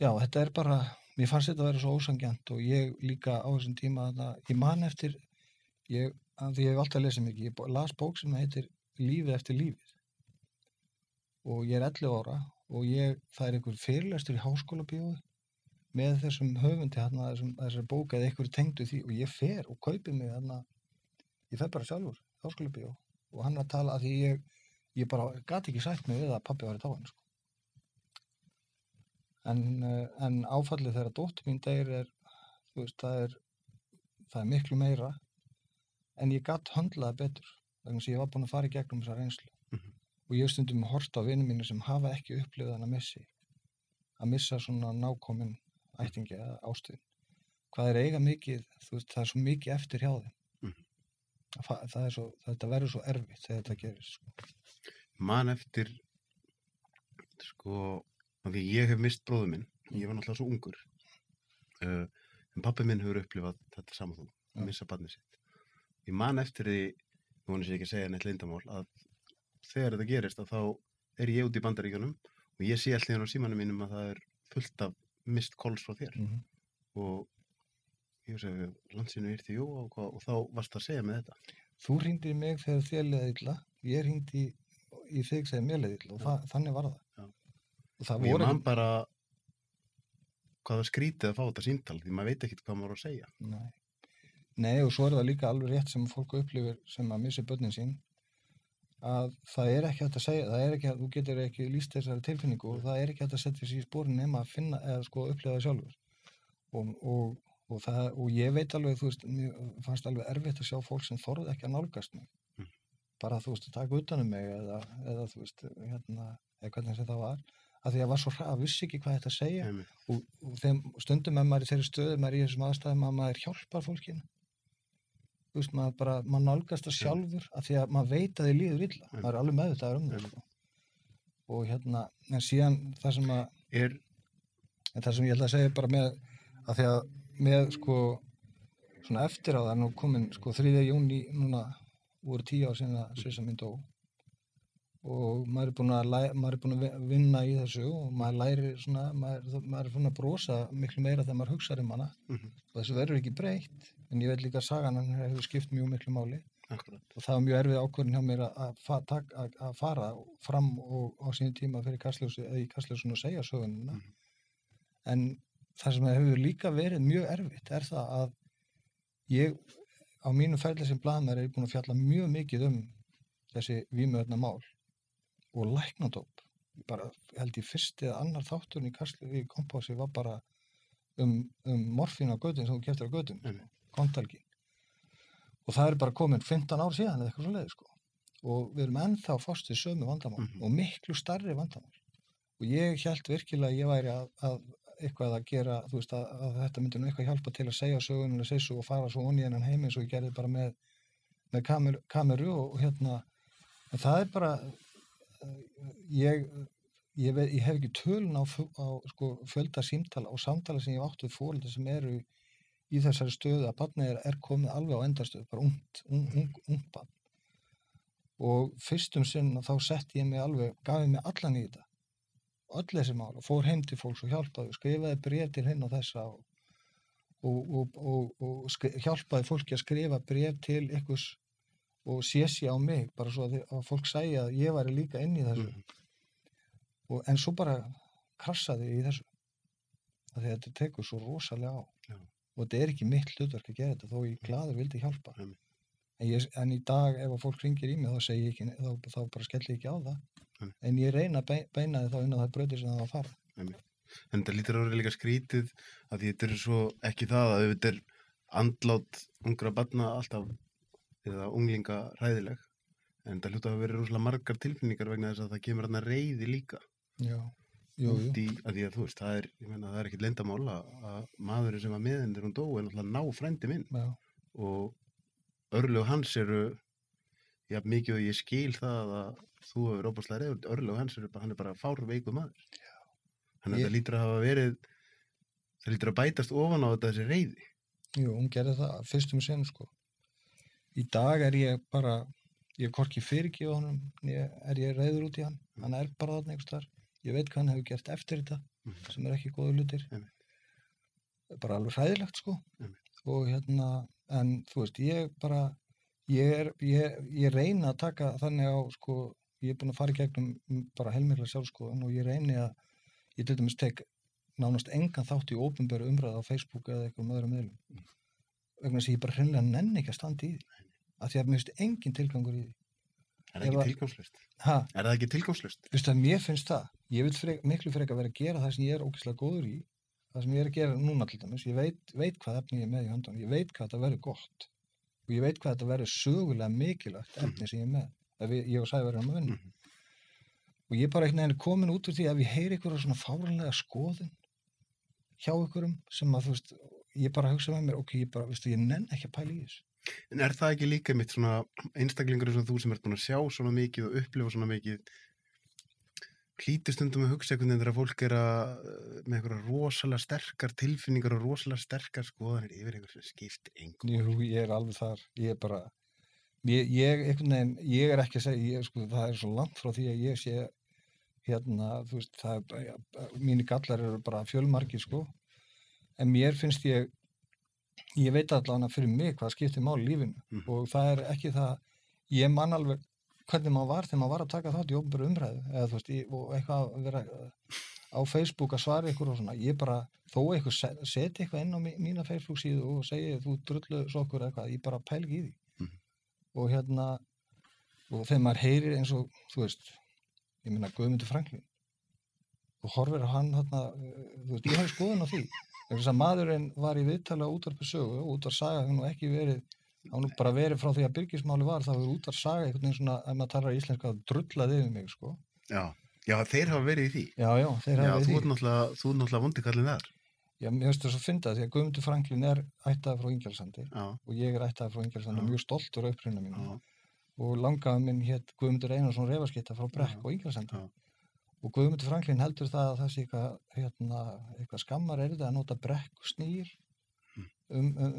þetta er bara, mér fannst þetta að vera svo ósangjant og ég líka á þessum tíma þarna, ég man eftir, því ég hef alltaf lesið mikið, ég las bók sem heitir Lífið eftir lífið og ég er 11 ára og það er einhver fyrirlestur í háskólabíói með þessum höfundi hérna, þessari bók eða einhverju tengdu því og ég fer og kaupi mig hérna, ég fer bara sjálfur, háskólabíó og hann að tala að því ég bara gat ekki sagt mig við að pabbi var í dáinn, sko. En áfallið þegar dóttir mín deyr þú veist, það er miklu meira en ég gat höndlaði betur vegna þess að ég var búinn að fara í gegnum þessa reynslu og ég hef stundum horft á vinum mínu sem hafa ekki upplifað hann að missa svona nákominn ættingi eða ástvin. Hvað er eiga mikið, þú veist, það er svo mikið eftir hjá þeim. Þetta verður svo erfitt þegar þetta gerist, sko. Man eftir, sko, því ég hef mist bróður minn, ég var náttúrulega svo ungur. En pabbi minn hefur upplifað þetta saman þú, að missa barnið sitt. Ég man eftir því, ég voni sér ekki að segja neitt leyndarmál, að þegar þetta gerist að þá er ég út í Bandaríkjunum og ég sé alltaf á símanum mínum að það er fullt af mist calls frá þér og ég segi landsinu því og þá varst að segja með þetta. Þú hringdir í mig þegar þér leið illa, ég hringdi í þig þegar mér leið illa og þannig var það. Og ég man bara hvað það skrítið að fá þetta símtal því maður veit ekkert hvað maður á að segja. Nei, og svo er það líka alveg rétt sem fólk upplifir sem að missi börnin sín að það er ekki hægt að segja, þú getur ekki lýst þessari tilfinningu og það er ekki hægt að setja sig í sporin nema að finna eða sko upplifa það sjálfur og ég veit alveg, þú veist, mér fannst alveg erfitt að sjá fólk sem þorði ekki að nálgast mig bara, þú veist, að taka utan um mig eða þú veist, eða hvernig sem það var að því að var svo að vissi ekki hvað þetta að segja og þeim stundum ef maður í þeirri stöðu, maður í þessum aðstæðum að maður hjálpar fólkinu. Þú veist, maður nálgast það sjálfur af því að maður veit að þið líður illa. Maður er alveg meðvitaður það, sko. Og en síðan það sem það sem ég ætla að segja bara að því að með, sko, svona eftir á það er nú komin, sko, 3. júní núna voru 10 ár síðan að Svissa mín dó og maður er búinn að vinna í þessu og maður lærir svona, maður er búinn að brosa miklu meira þegar maður hugsar hana og þessu verður ekki breytt en ég veit líka að sagan hann hefur skipt mjög miklu máli. Akkurat. Og það var mjög erfið ákvörðun hjá mér að fara fram og á sínu tíma fyrir Kastljósinu og segja sögunina en það sem hefur líka verið mjög erfitt er það að ég á mínu ferli sem blaðamaður er búinn að fjalla mjög mikið þessi vímuefna mál og læknadóp. Bara held ég fyrst eða annar þátturinn í Kompássi var bara morfín á götum sem þú keyptir á götum, kontalgín. Og það er bara komin 15 ár síðan eða eitthvað svoleiðis, sko. Og við erum ennþá fást við sömu vandamál og miklu stærri vandamál. Og ég hélt virkilega að ég væri að eitthvað að gera, þú veist, að þetta myndi nú eitthvað hjálpa til að segja sögunum og fara svo onni innan heim eins og ég gerði bara með kameru og en það er bara ég hef ekki tölun á sko, fjölda símtala og samtala sem ég hef átt við foreldra sem eru í þessari stöðu að barnið er komið alveg á endarstöðu, bara ungt barn. Og fyrstum sinn þá setti ég mig alveg, gaf ég mig allan í þetta, öll þessi mál og fór heim til fólks og hjálpaði, skrifaði bréf til hinn og þessa og hjálpaði fólki að skrifa bréf til einhvers og sé á mig, bara svo að fólk sæi að ég væri líka inn í þessu. En svo bara krassaði ég í þessu. Af því að þetta tekur svo rosalega á. Já. Og þetta er ekki mitt hlutverk að gera þetta, þó ég glaður vildi hjálpa. Einmitt. En í dag, ef að fólk hringir í mig, þá segi ég ekki, þá bara skelli ég ekki á það. En ég reyna að beina þið þá inn á það brautir sem það var að fara. En þetta lítur að vera líka skrítið að því þetta er svo ekki það að þetta er andlát ungra barna alltaf eða unglinga hræðileg en þetta hljóta að vera rosalega margar tilfinningar vegna þess að það kemur þarna reiði líka. Já, jú. Út í að því að þú veist, það er ekkert leyndarmál að maðurinn sem var með henni þegar hún dó er náttúrulega náfrændi minn. Já. Og örlög hans eru jafn mikið og ég skil það að þú hefur óbúslega reyður, örlög hans eru bara, hann er bara fárveikur maður. Þannig að það lítur að hafa verið, það lítur að bætast ofan á þetta þessi reiði. Jú, hún gerði það fyrstum sinn, sko. Í dag er ég bara, ég hvorki fyrirgefa honum, er ég reiður út í hann. Hann er bara þarna einhvers staðar. Ég veit hvað hann hefur gert eftir þetta, sem er ekki góðu hlutir. Bara alveg hræðilegt, sko. Og en þú veist, ég reyna að taka þannig á, sko, ég er búin að fara í gegnum bara heilmikla sjálfskoðun og ég reyni að ég til dæmis tek nánast engan þátt í opinberu umræðu á Facebook eða einhverjum öðrum miðlum. Vegna þess að ég bara hreinlega nenni ekki að standa í því. Af því að mér finnst engin tilgangur í því. Er það ekki tilgangslaust? Ha? Er það ekki tilgangslaust? Veistu að mér finnst það. Ég vil miklu frekar vera að gera það sem ég er ógeðslega góður í. Það sem ég er að gera núna til dæmis. Ég veit hvað efni ég er með í höndunum. Ég veit hvað þetta verður gott. Og ég veit hvað þetta verður sögulega mikilvægt efni sem ég er með. Ef ég og Sævar erum að vinna. Og ég bara einhvern veginn komin út úr því að ég heyri einhverja svona fáránlega skoðun hjá einhverjum sem að þú veist, ég bara hugsa með mér, ok, ég nenn ekki að pæla í þessu. En er það ekki líka mitt svona einstaklingur sem þú sem ert búin að sjá svona mikið og upplifa svona mikið hlýtur stundum að hugsa einhvern veginn þegar fólk er með einhverja rosalega sterkar tilfinningar og rosalega sterkar skoðanir yfir einhver sem skiptir engu. Jú, ég er alveg þar. Ég er bara, einhvern veginn, ég er ekki að segja, sko, það er svo langt frá því að ég sé þú veist, mínir gallar eru bara fjölmargir, sko. En mér finnst ég veit allavega fyrir mig hvað skiptir máli í lífinu og það er ekki það, ég man alveg hvernig maður var þegar maður var að taka þátt í opinberu umræðu eða þú veist, og eitthvað að vera á Facebook að svara ykkur og svona, ég bara, þó eitthvað seti eitthvað inn á mína Facebook síðu og segi þú drullu sokkur eitthvað, ég bara pæl ekki í því. Og og þegar maður heyrir eins og, þú veist, ég meina Guðmundur Franklín og horfir á hann þú veist, ég hef skoðun á því. Þess að maðurinn var í viðtali á Útvarpi Sögu og Útvarp Saga hefur nú ekki verið, hann nú bara verið frá því að Byrgismáli var, þá hefur Útvarp Saga einhvern veginn svona, ef maður talar íslenska, drullaði yfir mig, sko. Já, þeir hafa verið í því. Já, þeir hafa verið í því. Þú er náttúrulega vondikallinn þar. Já, mér finnst þess að finna því að Guðmundur Franklín er ættaður frá Ingjaldssandi og ég er ættaður frá Ingjaldssandi og mjög stoltur af uppruna mínu. Og langafi minn hét Guðmundur Einarsson Refaskytta frá Brekk og Ingjaldssandi. Og Guðmundur Franklín heldur það að það sé eitthvað skammar erði að nota brekkusnýr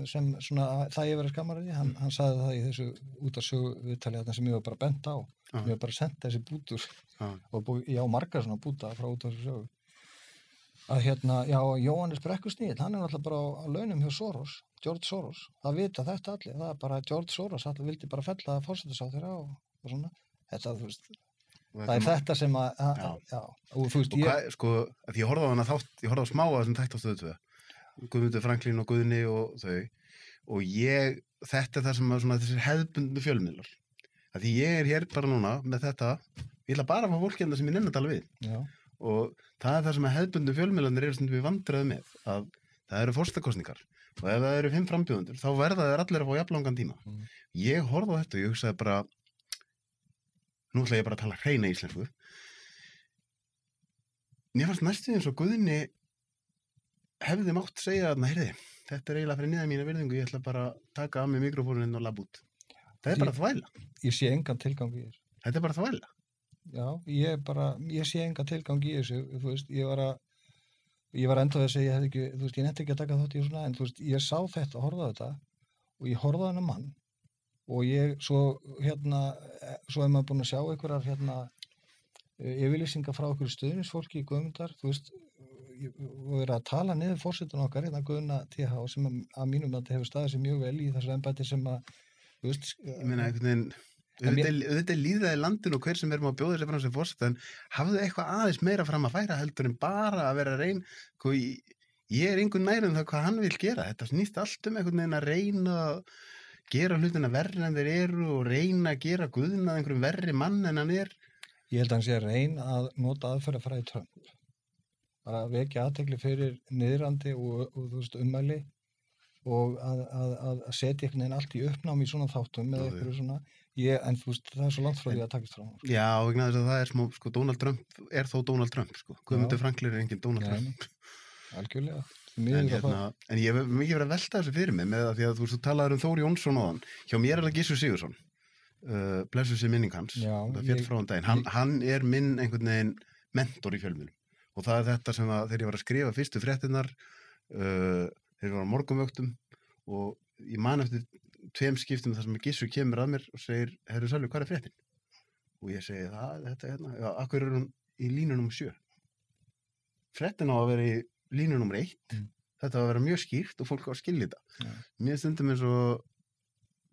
sem svona, það ég verið skammar erði, hann sagði það í þessu Útvarpssögu viðtali sem ég var bara bent á. Ég var bara sendt þessi bútur og ég á margar svona búta frá Útvarpssögu. Að Jóhannes Brekkusnýr, hann er alltaf bara á launum hjá Soros, George Soros. Það vita þetta allir, það er bara George Soros, hann vildi bara fella forsætisráðherra og svona. Þetta, þú veist, það er þetta sem og þú veist sko, að ég horfði á hana þátt, ég horfði á smá að þessum þætt á Stöð 2 Guðmundur Franklín og Guðni og þau og þetta er það sem að þessir hefðbundnu fjölmiðlar að því ég er hér bara núna með þetta ég ætla bara að fá fólk hérna sem ég nenni að tala við og það er það sem að hefðbundnu fjölmiðlarnir eru stundum við vandræðu með að það eru forsetakosningar og ef það eru 5 frambjóðendur þá verða þeir allir að fá jafnlangan tíma ég horfði á þetta og ég hugsaði bara nú ætla ég bara að tala hreina íslensku. Mér fannst næstu eins og Guðni hefði mátt segja að heyrði, þetta er eiginlega fyrir niður mína virðingu, ég ætla bara að taka af mig mikrofóninn og labba út. Það er bara þvæla. Ég sé engan tilgang í þessu. Þetta er bara þvæla. Já, ég sé engan tilgang í þessu, þú veist, ég var enda að segja, þú veist, ég nefndi ekki að taka þátt í svona, en þú veist, ég sá þetta, horfði á þetta og ég horfði á þennan mann og svo er maður búinn að sjá einhverjar yfirlýsingar frá einhverju stuðningsfólki í Guðmundar, þú veist, og verið að tala niður forsetann okkar, Guðna TH, sem að mínum að þetta hefur staðið sér mjög vel í þessu embætti sem að þú veist, Ég meina, einhvern veginn, En mér- auðvitað líðaði landin og hver sem er má bjóða sér fram sem forseta, en hafðu eitthvað aðeins meira fram að færa heldur en bara að vera að reyna, sko, ég er einhvern nær um það hvað hann vil gera. Þetta snýst allt um einhvern veginn að reyna að gera hlutina verri en þeir eru og reyna að gera guðna einhverjum verri mann en hann er. ég held að hann sé að reyna að nota aðferðafræði Trump. Bara að vekja athygli fyrir niðrandi og þú veist, ummæli og að setja einhvern veginn allt í uppnám í svona þáttum með Já, einhverju svona, en þú veist, það er svo langt frá því að takast frá hann. Já, vegna þess að það er smá, sko, Donald Trump er þó Donald Trump, sko. Guðmundur Franklin er engin Donald Trump. Algjörlega. En ég hef mikið verið að velta þessu fyrir mig með það því að þú veist, þú talaður um Þór Jónsson áðan. Hjá mér er það Gissur Sigurðsson. Blessuð sé minning hans. Já, það féll frá hann daginn. Hann er minn einhvern veginn mentor í fjölmiðlum. Og það er þetta sem að þegar ég var að skrifa fyrstu fréttirnar, þegar ég var á morgunvöktum og ég man eftir 2 skiptum þar sem Gissur kemur að mér og segir, herru Sölvi, hvað er fréttin? Og ég segi, þetta hérna, já, akkur er hún í línu nr. 7? Fréttin á að vera í línu nr. 1. Þetta á að vera mjög skýrt og fólk á að skilja þetta. Mér stundum eins og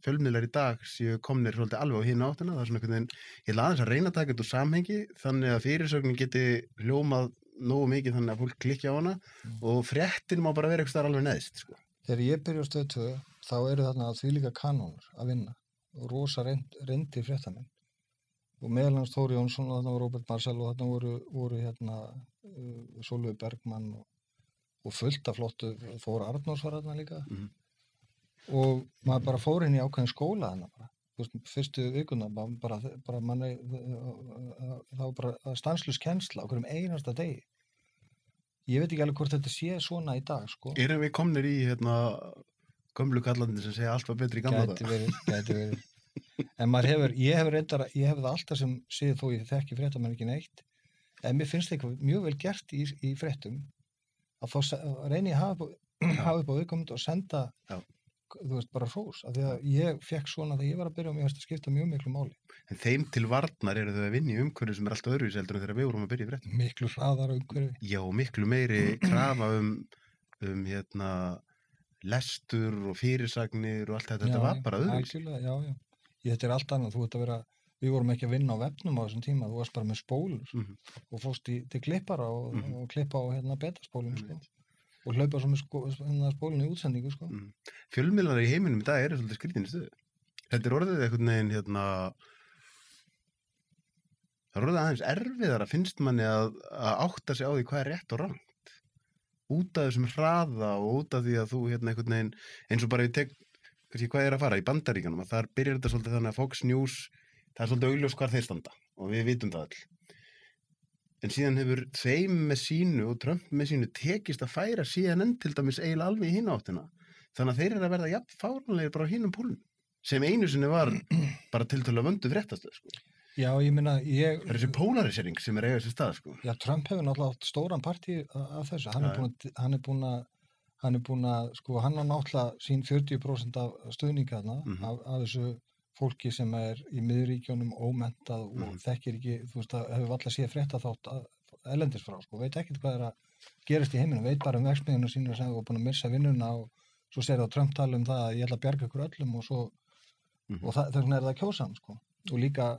fjölmiðlar í dag séu komnir svolítið alveg á hina áttina. Það er svona einhvern veginn, ég ætla aðeins að reyna að taka þetta úr samhengi þannig að fyrirsögnin geti hljómað nógu mikið þannig að fólk klikja á hana og fréttin má bara vera eitthvað alveg neðst, sko. Þegar ég byrja á Stöð 2, þá eru þarna þvílíka kanónur að vinna og rosa reyndir fréttamenn. Og meðal hans Þór Jónsson og þarna var Róbert Marshall og þarna voru hérna Sólveig Bergmann og fullt af flottu, Þór Arnórs var þarna líka. Og maður bara fór inn í ákveðin skóla þarna bara. Þú veist, fyrstu vikuna, bara manni, það var bara stanslaus kennsla á hverjum einasta degi. Ég veit ekki alveg hvort þetta sé svona í dag, sko. Erum við komnir í hérna gömlu kallandi sem segja allt var betri í gamla dag? Gæti verið. En ég hef það alltaf sem séð þó ég þekki fréttamenn ekki neitt. En mér finnst eitthvað mjög vel gert í fréttum að þá reyni ég að hafa upp á viðkomandi og senda, þú veist, bara hrós. Af því að ég fekk svona þegar ég var að byrja og mér finnst að skipta mjög miklu máli. En þeim til varnar eru þau að vinna í umhverfi sem er alltaf öðruvísi heldur en þegar við vorum að byrja í fréttum. Miklu hraðara umhverfi. Já, miklu meiri krafa hérna lestur og fyrirsagnir og allt þetta. Þetta var bara öðruvísi. Já. Þetta er allt annað. Við vorum ekki að vinna á vefnum á þessum tíma. Þú varst bara með spólur og fórst til klippara og klippa á hérna betaspólum, sko. Og hlaupa svo með spólinu í útsendingu, sko. Fjölmiðlar í heiminum í dag eru svolítið skrítinni stöðu. Þetta er orðið einhvern veginn hérna, það er orðið aðeins erfiðara finnst manni að átta sig á því hvað er rétt og rangt. Út af þessum hraða og út af því að þú hérna einhvern veginn, eins og bara kannski hvað er að fara í Bandaríkjunum, að þar byrjar þetta svolítið þannig að Fox News, það er svolítið augljós hvar þeir standa og við vitum það all. En síðan hefur þeim með sínu og Trump með sínu tekist að færa CNN til dæmis eiginlega alveg í hina áttina. Þannig að þeir eru að verða jafn fáránlegir bara á hinum pólunum. Sem einu sinni var bara tiltölulega vöndu fréttastöð, sko. Já, ég meina, það er þessi polarisering sem er eiga þessi stað, sko. Já, Trump hefur náttúrulega átt stóran partí af þessu. Hann er búin að, sko, hann á náttúrulega sín 40% af stuðninga þarna af þessu fólki sem er í miðríkjónum ómentað og þekkir ekki, þú veist, það hefur alltaf séð frétta þátt erlendis frá, sko, veit ekkert hvað er að gerast í heiminum, veit bara verksmiðjuna sína sem hefur búin að missa vinnuna og svo segir það Trump tala það að ég ætla að bjarga ykkur öllum og svo, og þess vegna er það að kjósa hann, sko, og líka,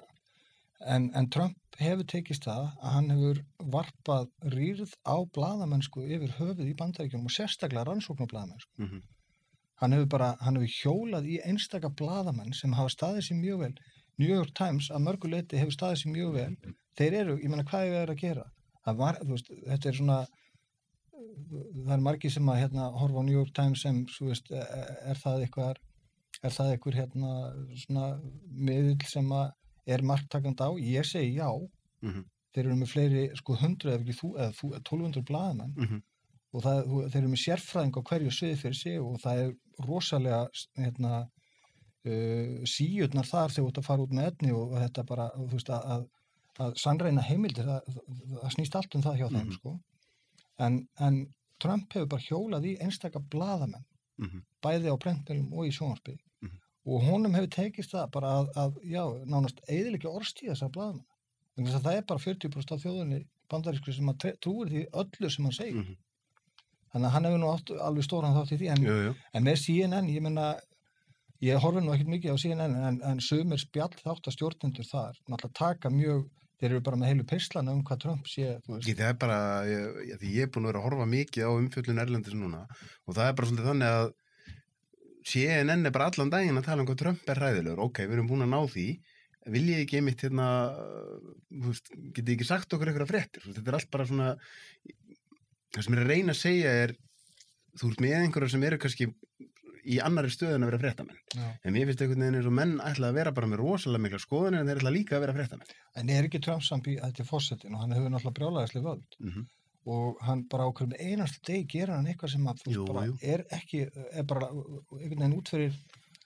en Trump hefur tekist það að hann hefur varpað rýrð á blaðamennsku yfir höfuð í Bandaríkjunum og sérstaklega rannsóknarblaðamennsku. Hann hefur hjólað í einstaka blaðamenn sem hafa staðið sér mjög vel. New York Times að mörgu leyti hefur staðið sér mjög vel. Þeir eru, ég meina, hvað er að gera? Þú veist, þetta er svona, það er margir sem að horfa á New York Times sem, þú veist, er það einhver hérna svona miðill sem að er marktakandi á? Ég segi já. Þeir eru með fleiri, sko, 100 ef ekki eða 1200 blaðamenn. Og þeir eru með sérfræðing á hverju sviði fyrir sig og það er rosalega síurnar þar þegar þú ert að fara út með efni og þetta bara, þú veist, að sannreina heimildir, það snýst allt um það hjá þeim, sko. En Trump hefur bara hjólað í einstaka blaðamenn, bæði á prentmiðlum og í sjónvarpi. Og honum hefur tekist það bara að nánast eyðileggja orðstíð þessar blaðamenn. Þannig að það er bara 40% af þjóðinni bandarískri sem að trúir því öllu sem hann segir. Þannig að hann hefur nú alveg stóran þátt í því, en með CNN, ég meina, Ég horfi nú ekkert mikið á CNN en sumir spjallþáttastjórnendur þar náttúrulega taka mjög, þeir eru bara með heilu pislana hvað Trump sé, þú veist. Það bara, því ég er búin að vera að horfa mikið á umfjöllun erlendis núna og það er bara svolítið þannig að CNN er bara allan daginn að tala hvað Trump er hræðilegur. Ok, við erum búin að ná því. Viljið ekki einmitt hérna, getið ekki sagt okkur einhverja fréttir. Þetta er allt bara svona, það sem er að reyna að segja er, þú ert með einhverja sem eru kannski í annari stöðun að vera fréttamenn. Já. En mér finnst einhvern veginn eins og menn ætla að vera bara með rosalega mikla skoðunir en þeir ætla líka að vera fréttamenn. En er ekki Trump samt í þetta forsetin og hann hefur náttúrulega brjálæðislega völd og hann bara á hverjum einasta degi gerir hann eitthvað sem að þú bara er ekki, er bara einhvern veginn út fyrir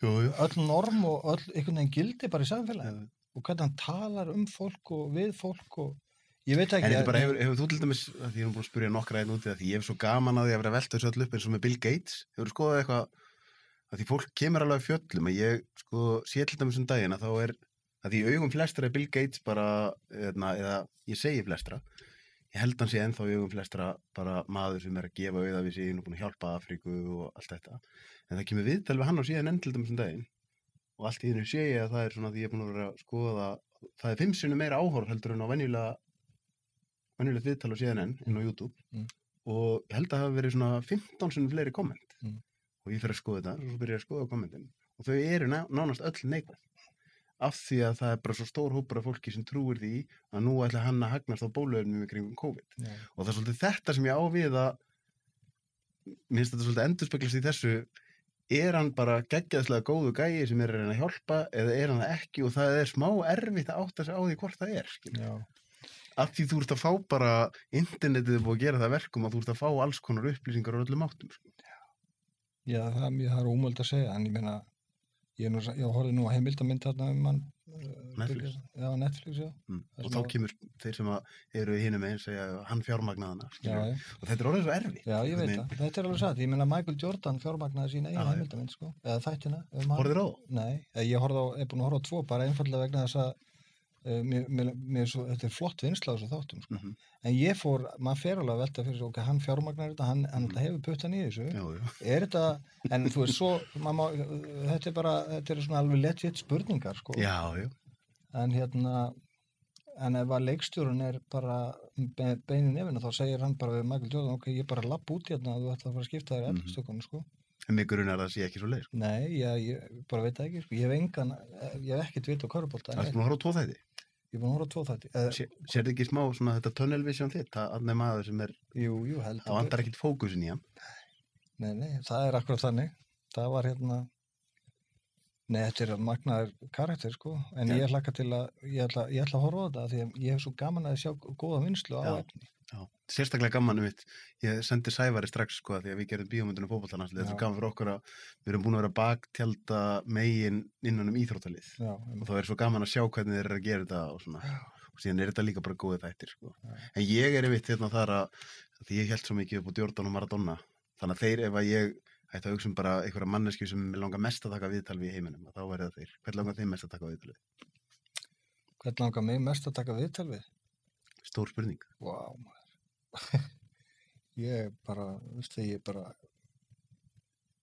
öll norm og öll einhvern veginn gildi bara í samfélagi og hvernig hann talar fólk og við fólk og ég veit ekki. En þetta bara hefur þú til dæmis, því ég hef búin að spyrja nokkra einn úti því ég hef svo gaman að því að vera að velta þessu öll upp eins og með Bill Gates, hefur skoðað eitthvað að því fólk kemur alveg að fjöllum að ég sé til dæmis daginn að þá er að því augum flestra er Bill Gates bara eða ég segi flestra ég held hann sé ennþá í augum flestra bara maður sem er að gefa auða við sín og búin að hjálpa Afríku og allt þetta en það kemur viðtal við hann á síðan til dæmis daginn og allt í þínu sé ég að það er svona því ég er búin að vera að skoða það er 5 sinnum meira áhorf heldur en á venjulegt viðtal á CNN inn á YouTube og ég held að það hafi verið svona 15 sinnum fleiri komment og ég fyrir að skoða þetta og svo byrja að skoða kommentin og þau eru nánast öll neikvæð af því að það er bara svo stór hópur af fólki sem trúir því að nú ætla hann að hagnast á bóluefnum í kringum COVID og það er svolítið þetta sem ég á við að mér finnst þetta svolítið endurspeglast í þessu er hann bara geggjaðslega góðu gæi sem er að reyna að hjálpa eða er hann það ekki og það er smá erfitt að átta sig á því hvort það er af því þú ert að fá bara internetið er búið að gera það verkum að þú ert að fá alls konar upplýsingar á öllum áttum Já, það er ómöld að segja, en ég meina, ég horfði nú á heimildamynd þarna hann. Netflix. Já, Netflix, já. Og þá kemur þeir sem eru hinum einn segja hann fjármagnaði hana. Já. Og þetta er orðið svo erfitt. Já, ég veit það. Þetta er alveg satt. Ég meina, Michael Jordan fjármagnaði sína eigin heimildamynd, sko. Eða þættina. Horfðir á? Nei, ég er búin að horfa á 2 bara einfallega vegna þess að þetta er flott vinsla á þessu þáttum sko. En maður fer alveg að velta fyrir svo, hann fjármagnar þetta, hann hefur puttan í þessu er þetta, en þú veist svo þetta er svona alveg legit spurningar sko. En en ef að leikstjórinn er bara beinu nefina þá segir hann bara við Michael Jordan ok, ég bara lapp út hérna þú ætla að fara að skipta þér eldastökunum sko. En mig grunar það sé ekki svo leið sko. Nei, ég bara veit það ekki sko. Ég hef ekkert vit á körfubolta. Það er búin að horfa á 2 þætti? Ég er búin að horfa á 2 þætti. Sérðu ekki smá svona þetta tunnel vision þitt að nefn maður sem er Jú, heldur. Það vantar ekkert fókusin í hann. Nei, það er akkurat þannig. Það var Nei, þetta er magnaður karakter sko, en ég hlakka til að ég ætla að horfa á þetta því að ég hef svo gaman að sjá góða vinslu á efni. Já, sérstaklega gaman mitt. Ég sendi Sævari strax sko því að við gerðum bíómyndinu fótboltans. Þetta er svo gaman fyrir okkur að við erum búin að vera baktjalda megin innan íþróttalið. Og þá er svo gaman að sjá hvernig þeir eru að gera þetta og svona. Og síðan er þetta líka bara góðið þættir sko. En ég er einmitt hérna þar að því ég held svo mikið upp á Jordan og Maradona. Þannig að þeir ef að ég ætti að hugsa bara einhverja mannesku sem langar mest að taka viðtal við í heiminum þá verði það þeir. Hvern langar þeim mest að taka viðtal við? Hvern langar mig mest að taka viðtal við? Stór spurning. Vá, maður. Ég bara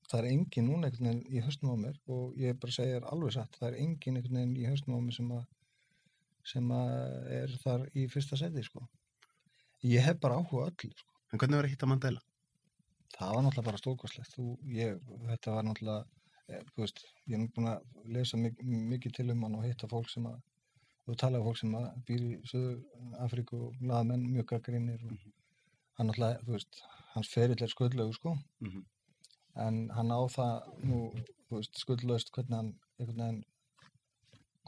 það er engin núna einhvern veginn í hausnum á mér og ég bara segja alveg satt, það er engin einhvern veginn í hausnum á mér sem er þar í fyrsta seti sko. Ég hef bara áhuga öllu sko. En hvernig var að hitta Mandela? Það var náttúrulega bara stórkostlegt. Þetta var náttúrulega, þú veist, ég er nú búin að lesa mikið til hann og hitta fólk sem og tala um fólk sem býr í Suður-Afríku og blaðamenn mjög gagnrýnir og hann náttúrulega, þú veist, hans ferill er skuldlaugur sko, en hann á það nú, þú veist, skuldlaust hvernig hann einhvern veginn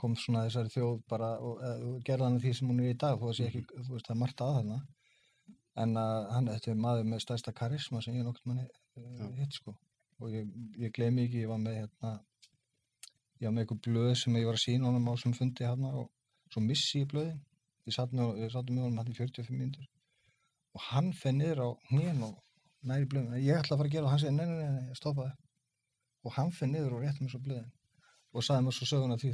kom svona þessari þjóð bara og gerði hann því sem hún er í dag, þó að sé ekki, þú veist, það er margt að þarna. En þetta er maður með stærsta karisma sem ég nokkuð manni hitt sko. Og ég gleymi ekki, ég var með eitthvað blöð sem ég var að sýna honum á sem fundi hérna og svo missi ég blöðin. Ég satt með honum hérna í 45 mínútur og hann fer niður á hnén og næri blöðin. Ég ætla að fara að gera og hann segir nei, stoppaði. Og hann fer niður og rétti mér svo blöðin og sagði mér svo söguna því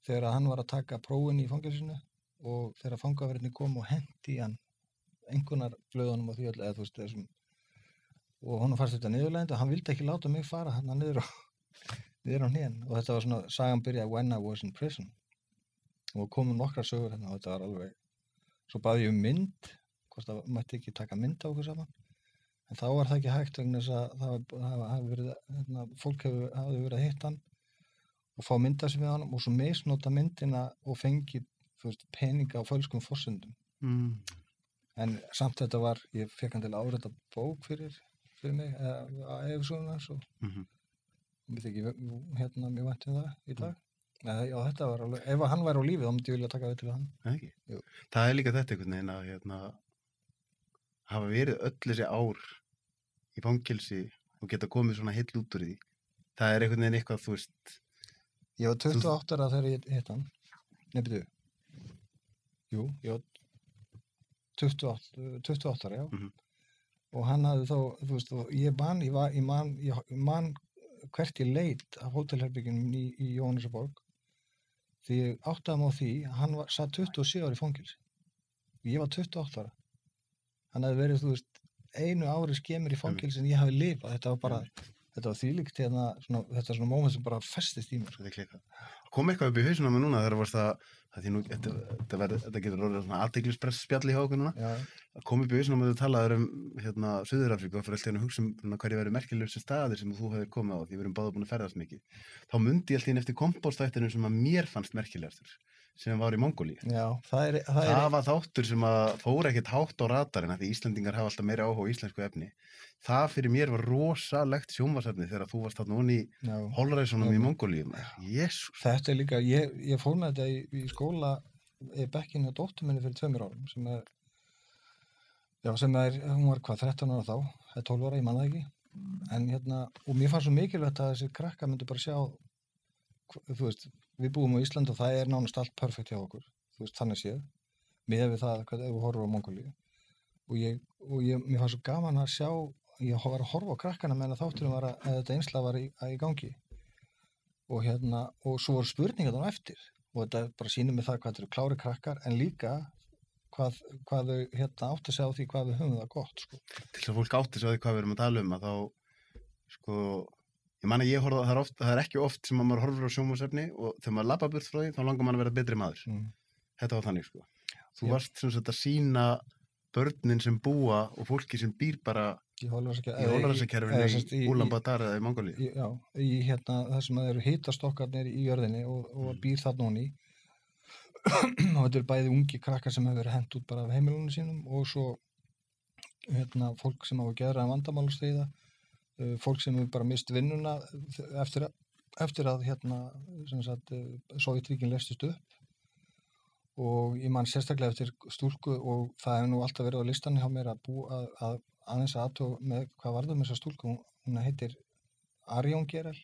þegar hann var að taka prófin í fangelsinu og þegar fangaverðinni kom og hendi í hann einhvernar blöðunum á því eða þú veist þessum og honum fannst þetta niðurlegandi og hann vildi ekki láta mig fara hann niður niður á hnén og þetta var svona, sagan byrjaði when I was in prison og komum nokkrar sögur hérna og þetta var alveg, svo baði ég mynd, hvort það mætti ekki taka mynd á okkur saman, en þá var það ekki hægt vegna þess að það hafi verið, hérna, fólk hafi verið að hitta hann og fá mynda sig við hann og svo misnota myndina og fengi, þú veist, peninga á fölskum forsendum. En samt þetta var, ég fekk hann til að árita bók fyrir mig, að efsöguna hans og ég veit ekki, hérna, mér vænti það í dag. Já, þetta var alveg, ef hann væri á lífi, þá myndi ég vilja taka við til hann. Ekki? Jú. Það líka þetta einhvern veginn að, hérna, hafa verið öll þessi ár í fangelsi og geta komið svona heill út úr því. Það einhvern veginn eitthvað, þú veist. Ég var 28 ára þegar ég hitt hann. Nei, byrju. Jú, ég var 28 ára, já. Og hann hafði þá, þú veist, og ég man hvert ég leit af hótelherbyggjunum í Jóhannesarborg því ég áttaði mig á því að hann satt 27 ára í fangelsi. Ég var 28 ára. Hann hafði verið, þú veist, einu ári skemur í fangelsi en ég hafi lifað. Þetta var bara, þetta var þvílíkt hérna, þetta svona moment sem bara festist í mér. Þetta klikkað. Kom eitthvað upp í hausinn á mig núna þegar varst að því nú, þetta getur orðið svona athyglispress spjalli hjá okkur núna. Já. Að kom upp í hausinn á mig að talaður hérna Suður-Afríku og fyrir alltaf að hugsa hverju verið merkilegustu staðir sem þú hefur komið á því við erum báða búin að ferðast mikið. Þá mundi ég alltaf inn eftir kompóstþættinum sem að mér fannst merkilegastur sem var í Mongólíu. Já, það var þáttur sem að fór ekkert hátt á radarinn af því Íslendingar hafa alltaf meira áhuga á íslensku efni. Það fyrir mér var rosalegt sjónvarpsefni þegar þú varst þarna onni í holræsunum í Mongólíu. Jesús. Þetta líka, ég fór með þetta í skóla í bekkinni á dóttur minni fyrir 2 árum hún var hvað, 13 ára þá, eða 12 ára, ég man það ekki. En hérna, og mér fannst svo mikilvægt að þessi krakka myndi bara sjá, þú veist, við búum á Íslandi og það er nánast allt perfekt hjá okkur, þú veist, þannig séð, miðað við það, ef við horfum á Mongólíu. Og mér fannst svo gaman að sjá, ég var að horfa á krakkana meðan þátturinn var að þetta einslag var í gangi. Og hérna, og svo voru spurningar þá eftir, og þetta bara sýnir mig það hvað þetta eru klári krakkar, en líka hvað þau hérna átti sig á því hvað við höfum það gott, sko. Til þess að fólk átti sig á því hvað við erum að tala að þá, sko, ég man að ég horfa, það ekki oft sem að maður horfir á sjónvarpsefni og þegar maður labbar burt frá því, þá langar maður að vera betri maður. Þetta var þannig, sko. Þú varst sem sagt að sýna börnin sem búa og fólki sem býr bara í holræsakerfinu í Úlan-Batar eða í Mongólíu. Já, í hérna það sem eru hitastokkarnir í jörðinni og býr þarna honni. Og þetta eru bæði ungi krakkar sem hefur verið hent út bara af heimilunum sínum og svo hérna fólk sem hafa geðræðan vandamál að stríða, fólk sem hefur bara mist vinnuna eftir að hérna sem sagt Sovétríkin leystist upp. Og ég man sérstaklega eftir stúlku og það hefur nú alltaf verið á listanni hjá mér að aðeins aðtóa með hvað varður með þessa stúlku. Hún heitir Arjón Gerel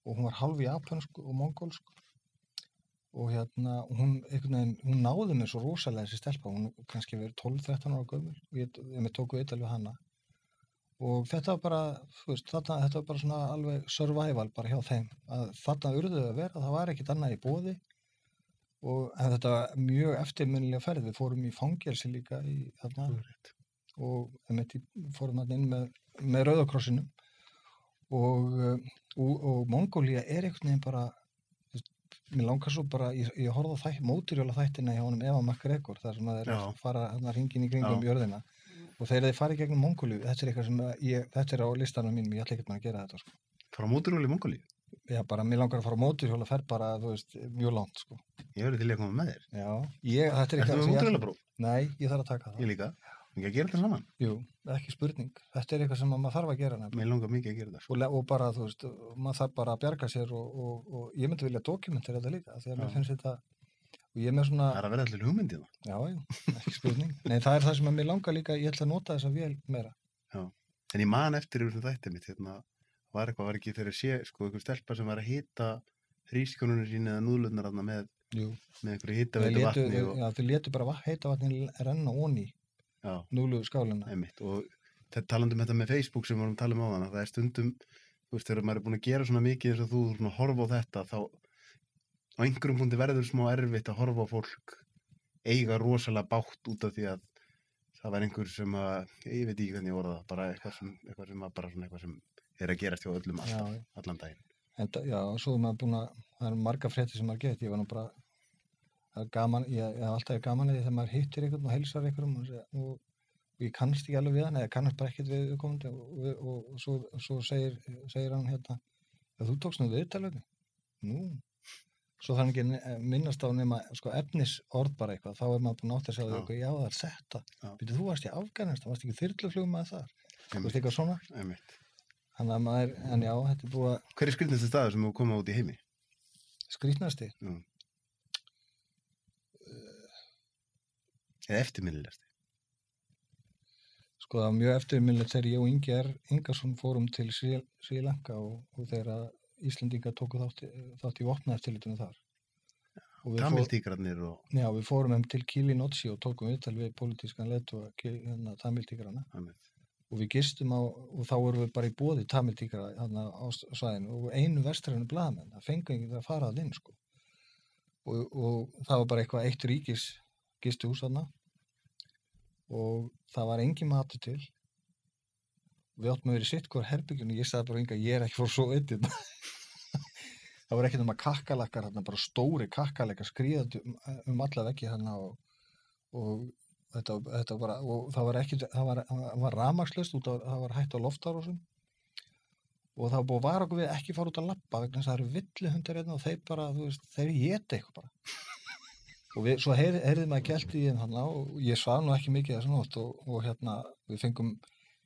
og hún var hálf japansk og mongólsk og hérna hún náði mér svo rosalega þessi stelpa, hún kannski verið 12-13 ára gömul og ég tók viðtal við hana og þetta var bara, þú veist, þetta var bara svona alveg survival bara hjá þeim að þarna urðu að vera, það var ekkert annað í boði. En þetta var mjög eftirminnilega ferð, við fórum í fangelsi líka í þarna og fórum þarna inn með Rauðakrossinum og Mongólía er einhvern veginn bara, mér langar svo bara, ég horfði á mótorhjóla þættina hjá honum Eva McGregor, þar sem þeir fara þarna hringinn í kringum jörðina og þegar þeir fara í gegnum Mongólíu, þetta er eitthvað sem þetta er á listanum mínum, ég ætla ekkert að gera þetta, sko. Fara á mótorhjóli í Mongólíu? Já, bara, mér langar að fara á mótorhjóla, fer bara, þú veist, mjög langt, sko. Ég verði til að koma með þér. Já, þetta er eitthvað sem ég... Ertu með mótorhjólapróf? Nei, ég þarf að taka það. Ég líka. Ekki að gera þetta saman? Jú, ekki spurning. Þetta er eitthvað sem maður þarf að gera nefnilega. Mér langar mikið að gera þetta. Og bara, þú veist, maður þarf bara að bjarga sér og ég myndi vilja dokumentera þetta líka, því að mér finnst þetta, og ég er með svona... Það er að vera allir hugmyndið það. Já, ekki spurning. Nei, það er það sem mér langar líka, ég ætla að nota þessa vél meira. Já, en ég man eftir yfir þættið mitt, hérna, var ekki þegar sé, sko, einhver stelpa sem var að hita hrísgrjónunum sín eða núðlurnar þarna með einhverju hitaveitu vatni og... Já, þau létu bara heita vatni renna onni núðlu skálina. Einmitt, og talandi um þetta með Facebook sem við vorum að tala um áðan, að það er stundum, þú veist, þegar maður er búin að gera svona mikið eins og þú svona horfa á þetta, þá á einhverjum punkti verður smá erfitt að horfa á fólk eiga rosalega bágt út af því að það var einhver sem að, ég veit ekki hvernig ég orða það, bara eitthvað sem er að gerast hjá öllum alltaf, allan daginn. Já, svo er maður búin það eru margar fréttir sem maður gett, ég var nú bara, það gaman, ég hef alltaf gaman þegar maður hittir einhvern og heilsar einhverjum og ég kannast ekki alveg við hann, eða kannast bara ekkert við komandi og svo segir hann hérna, þú tókst nú viðtalið, nú, svo þannig ekki minnast á nema sko efnisorð bara eitthvað, þá er maður búin átt að segja eitthvað, já það þetta, býtu þú varst í Afganistan, varst ekki þyrluflugum með þar, þú veist eitthvað svona, þannig að maður, en já, þetta er búið að... Hver er skrýtnasti staður sem þú koma út í heimi? Skrýtnasti? Eða eftirminnilegasti? Sko það var mjög eftirminnilegt þegar ég og Ingi Ingarsson fórum til Sri Lanka og þegar Íslendingar tóku þátt í vopnaeftirlitinu þar. Tamiltígrarnir og... Já, við fórum til Kilinochi og tókum viðtal við pólitískan leiðtoga Tamiltígrana. Og við gistum og þá vorum við bara í boði Tamiltígra þarna á svæðinu og einu vestrænu blaðamenn, það fengu ekki að fara að inn, sko. Og það var bara eitthvað eitt ríkis gistihús þarna og það var engin matur til. Við áttum að vera í sitt hver herbygginu, ég sagði bara ég er ekki fór svo eitthvað. Það var ekkert kakkalakkar þarna, bara stóri kakkalakkar skríðandi alla veggi þarna og þetta bara, og það var rafmagnslaust út af, það var hætt á loftárásum og það var búið að vara okkur við ekki fara út að labba vegna þess að það eru villihundar hérna og þeir bara, þú veist, þeir éta eitthvað bara og svo heyrði maður gælt í þeim þarna og ég svaf nú ekki mikið þessa nótt og hérna við fengum,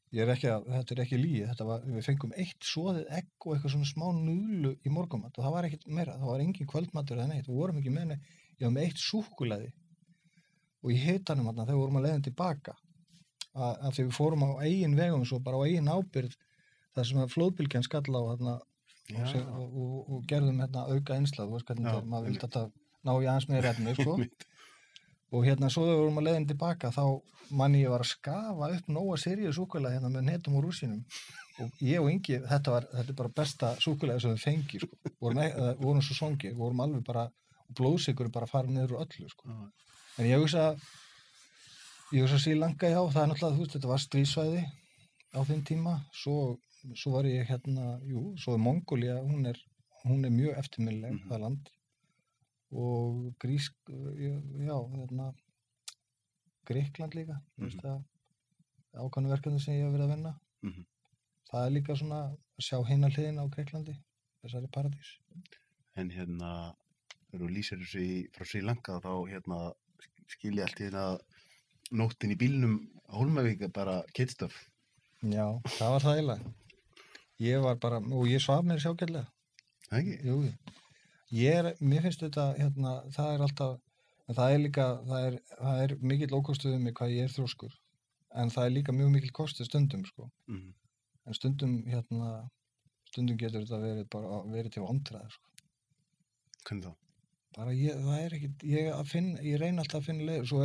þetta er ekki lygi, við fengum eitt soðið egg og eitthvað svona smá núðlu í morgunmat og það var ekkert meira, það var engin kvöldmatur eða neitt, við vorum ekki með neitt, ég var með eitt súkkulaði og í hitanum þarna þegar við vorum að leiðin tilbaka af því við fórum á eigin vegum svo bara á eigin ábyrgð þar sem að flóðbylgjan skall á þarna og gerðum hérna auka einslag, þú veist hvernig þetta maður vildi að ná í aðeins meira efni, sko og hérna svo þegar við vorum að leiðin tilbaka þá manni ég var að skafa upp nóga Sirius súkkulaði hérna með netum og rúsínum og ég og Ingi, þetta er bara besta súkkulaði sem við fengi, sko vorum svo songi, vorum alveg bara og blóðsykur bara farið niður úr öllu, sko en ég hugsa Sri Lanka, já, það er náttúrulega, þú veist, þetta var stríðsvæði á þeim tíma, svo var ég hérna, svo er Mongólia, hún er mjög eftirminnileg, það land, og Grikkland líka, þú veist það, ákvæmnu verkefni sem ég hef verið að vinna, það er líka svona að sjá hina hliðina á Gríklandi, þessari paradís. En hérna, þegar þú lýsir þessu frá Sri Lanka, þá hérna, skilja allt í hérna nóttin í bílnum á Hólmavík bara kittstöf. Já, það var það eiginlega. Ég var bara, og ég svaf mér sjágætlega. Það ekki? Jú, mér finnst þetta, hérna, það er alltaf, það er líka, það er mikill ókostuð mig hvað ég er þrjóskur, en það er líka mjög mikill kostuð stundum, sko. En stundum getur þetta verið til vandræða, sko. Hvernig þá? Bara það er ekkert, ég reyni alltaf að finna leið, svo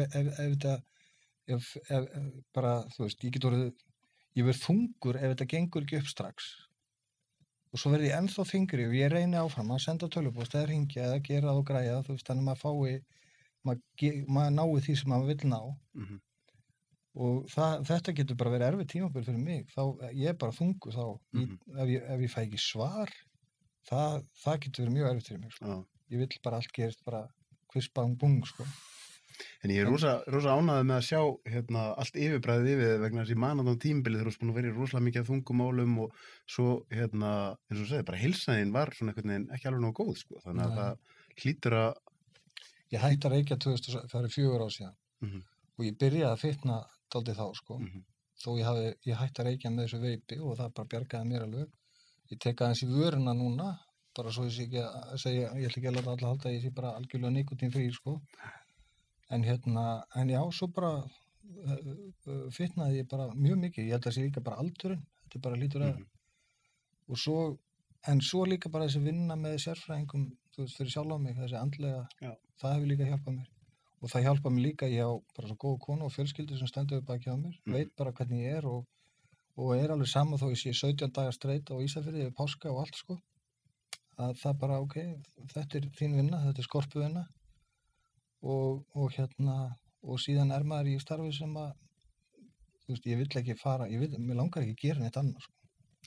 ef bara, þú veist, ég verð þungur ef þetta gengur ekki upp strax og svo verð ég ennþá þyngri og ég reyni áfram að senda tölvupóst eða hringja eða gera og græja, þú veist, þannig maður nái því sem maður vill ná og þetta getur bara verið erfið tímabil fyrir mig, þá ég er bara þungur þá, ef ég fæ ekki svar, það getur verið mjög erfið fyrir mig, sko. Ég vill bara allt gerist bara hvissbang bung, sko. En ég er rosa ánægður með að sjá hérna allt yfirbræðið yfir vegna þess að ég man á tímabilið þegar þú búin að vera rosalega mikið af þungumálum og svo hérna, eins og þú segir, bara heilsaðin var svona einhvern veginn ekki alveg nógu góð, sko. Þannig að það hlýtur að... Ég hætti að reykja 4 ár síðan og ég byrjaði að fitna dálítið þá, sko. Þó ég hætti að reykja með þessu veipi og það bara bjargaði mér alveg. Ég tek aðeins í vöruna núna, bara svo ég sé ekki að segja, ég ætla ekki að láta alla halda að ég sé bara algjörlega nikotínfrí, sko. En já, svo bara fitnaði ég bara mjög mikið. Ég held að það sé líka bara aldurinn, þetta bara lítur að. Og svo líka bara þessi vinna með sérfræðingum, þú veist, fyrir sjálf á mig, þessi andlega, það hefur líka hjálpað mér. Og það hjálpað mér líka, ég á bara svo góð konu og fjölskyldu sem stendur upp baki á mér, veit bara hvernig ég er og er alveg sama þó ég sé 17 dagar streit á Ísafirði yfir páska og allt, sko. Að það bara, ok, þetta er þín vinna, þetta er skorpuvinna og síðan er maður í starfi sem að, þú veist, ég vill ekki fara, mér langar ekki að gera neitt annað, sko.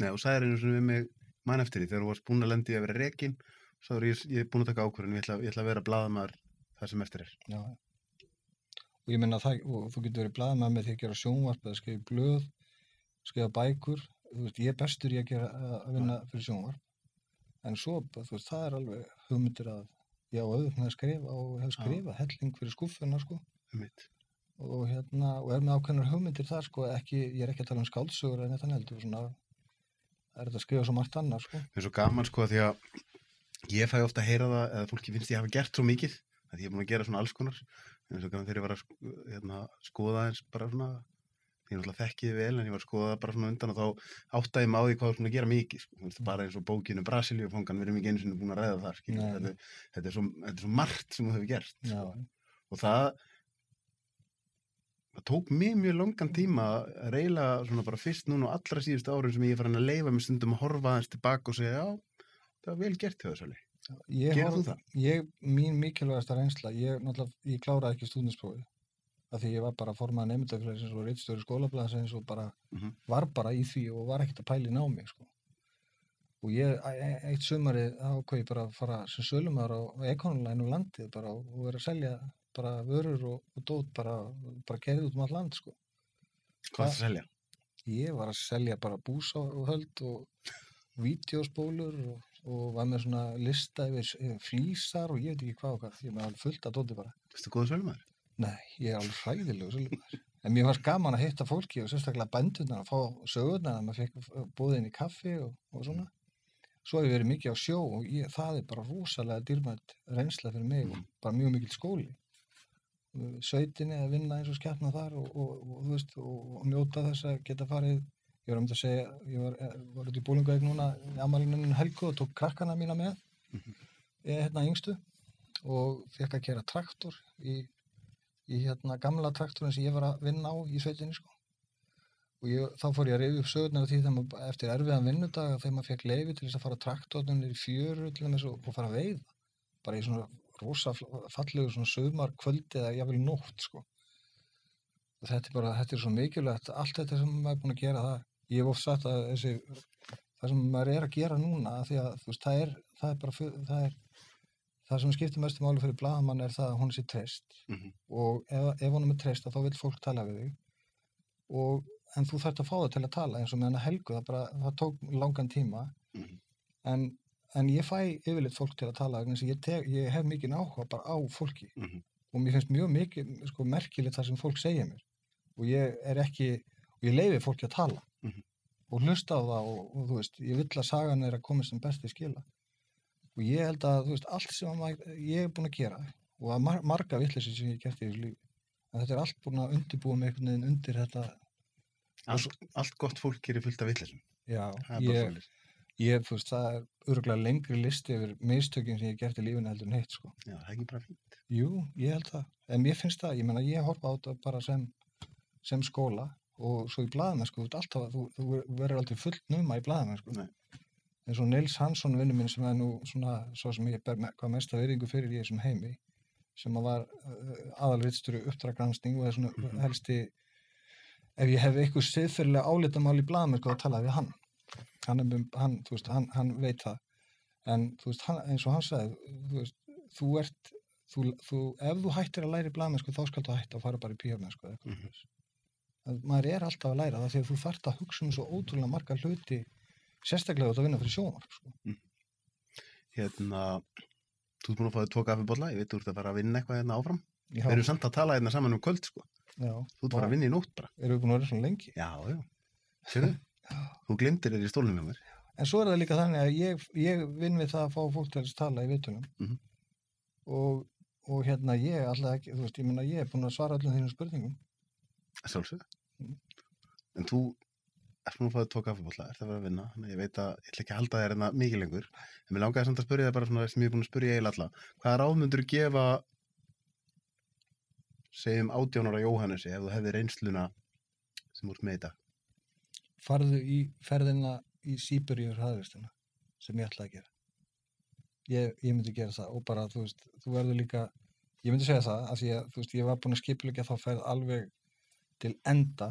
Nei, og sagðir einu svona við mig man eftir því, þegar þú varst búin að lendi að vera rekinn, svo ég er búin að taka ákvörðun, ég ætla að vera blaðamaður það sem eftir er. Já. Og ég meina það, og þú getur verið blaðamaður með því að gera sjónvarp eða skrifa blöð, skrifa bækur, þú veist, ég er bestur í að vinna fyrir sjónvarp. En svo, þú veist, það er alveg hugmyndir að ég á auðvitað með að skrifa og hef skrifað helling fyrir skúffuna, sko. Og og er með ákveðnar hugmyndir þar, sko, ég er ekki að tala um skáldsögur en þetta heldur, svona, það er þetta að skrifa svo margt annað, sko. Það er svo gaman, sko, því að ég fæ ofta að heyra það, eða fólki finnst ég hafa gert svo mikið, að ég er búin að gera svona alls konar, en svo gaman þegar ég var að skoða eins bara svona, ég náttúrulega þekki þið vel, en ég var að skoða bara svona undan og þá áttaði mig á því hvað var svona að gera mikið, sko, bara eins og bókinu Brasilíufangan, við erum ekki einu sinni búin að ræða þar, skilur, þetta er svo margt sem þú hefur gert, Já. Og það tók mjög langan tíma að reyla svona bara fyrst núna á allra síðustu árin sem ég er farin að leyfa mig stundum að horfa aðeins tilbaka og segja, já, það var vel gert hjá þessu leið. Gerðu þú það? Mín mikilvægasta reynsla, ég kláraði ekki stúdentsprófið, af því ég var bara formaður nemendafélagsins og ritstjóri skólablaðsins og bara var bara í því og var ekkert að pæla í námi, sko. Og eitt sumarið ákvað ég bara að fara sem sölumaður á Econoline og landið bara og vera að selja bara vörur og dót bara keyrið út um allt land, sko. Hvað að selja? Ég var að selja bara búsa og höld og vídeóspólur og var með svona lista yfir flísar og ég veit ekki hvað og hvað, ég með alveg fullt að dóti bara. Vistu góða sölumaður? Nei, ég er alveg hræðilegur sölumaður. En mér var gaman að hitta fólki og sérstaklega bændurnar að fá sögurnar að maður fekk boðið inn í kaffi og svona. Svo hef ég verið mikið á sjó og það er bara rosalega dýrmætt reynsla fyrir mig og bara mjög mikill skóli. Sveitinni að vinna eins og skepna þar og þú veist, og njóta þess að geta farið. Ég var að segja, ég var út í Búlingavík núna í afmælinu Helgu og tók krakkana mína með, yngstu, og fekk að keyra traktor í gamla traktorinn sem ég var að vinna á í sveitinni, sko. Og þá fór ég að rifja upp sögurnar af því þegar eftir erfiðan vinnudag þegar maður fekk leyfi til þess að fara traktornum niður í fjöru til þess og fara að veiða. Bara í svona rosa fallegu svona sumarkvöldi eða jafnvel nótt, sko. Og þetta er svo mikilvægt, allt þetta sem maður er búin að gera það. Ég hef oft sagt að það sem maður er að gera núna, því að þú veist, það sem skiptir mestu máli fyrir blaðamann er það að hún sé treyst. Og ef honum er treyst þá vill fólk tala við þig. En þú þarft að fá það til að tala eins og með hana Helgu, það tók langan tíma. En ég fæ yfirleitt fólk til að tala, þannig að ég hef mikinn áhuga bara á fólki. Og mér finnst mjög mikið, sko, merkilegt það sem fólk segir mér. Og ég leyfi fólki að tala. Og hlusta á það og þú veist, ég vill að sagan er að koma sem best í skila. Og ég held að, þú veist, allt sem ég er búin að gera og að marga vitleysi sem ég hef gert í þessu lífi. En þetta er allt búin að undirbúa mig einhvern veginn undir þetta. Allt gott fólk gerir fullt af vitleysum. Já, þú veist, það er örugglega lengri listi yfir mistökin sem ég hef gert í lífinu heldur en hitt, sko. Já, það er ekki bara fínt. Jú, ég held það. En mér finnst það, ég meina, ég horfa á þetta bara sem skóla og svo í blaðamennsku, þú verður aldrei fullt numa í blaðamennsku. Nei. En svo Nils Hansson vinur minn sem er nú svona, svo sem ég ber hvað mesta virðingu fyrir í þessum heimi, sem var aðalritstjóri Uppdragsgranskning og er svona helsti, ef ég hef eitthvað siðferðilega álitamál í blaðamennsku þá talaði við hann. Þú veist, hann veit það. En þú veist, eins og hann sagði, þú veist, ef þú hættir að læra í blaðamennsku þá skal þú hætta að fara bara í PR-mennsku eða eitthvað. Maður er alltaf að læra það því að þú þarft að hugsa svo ótrúlega marga hluti, sérstaklega út að vinna fyrir sjónvarp, sko. Þú ert búin að fá þér 2 kaffibolla, ég veit þú ert að fara að vinna eitthvað hérna áfram. Já. Við erum samt að tala hérna saman kvöld, sko. Já. Þú ert bara að vinna í nótt bara. Erum við búin að vera svona lengi? Já. Sérðu? Þú glemdir þér í stólnum hjá mér. En svo er það líka þannig að ég vinn við það að fá fólk til að tala í viðtölum. Og ég alltaf ekki, þú veist, ég meina ég er búin að svara öllum þínum spurningum. Sjálfsögðu. En þú ert búin að fá þér 2 kaffibolla, ert að vera að vinna, þannig að ég veit að ég ætla ekki að halda þér hérna mikið lengur. En mér langaði samt að spyrja þér bara svona sem ég er búin að spyrja eiginlega alla. Hvaða ráð myndirðu gefa, segjum 18 ára Jóhannesi, ef þú hefðir reynsluna sem þú ert með í dag? Farðu í ferðina í Síberíu hraðvistina, sem ég ætlaði að gera. Ég myndi gera það og bara, þú veist, þú verður líka, ég myndi segja það, af því að, þú veist, ég var búin að skipuleggja þá ferð alveg til enda,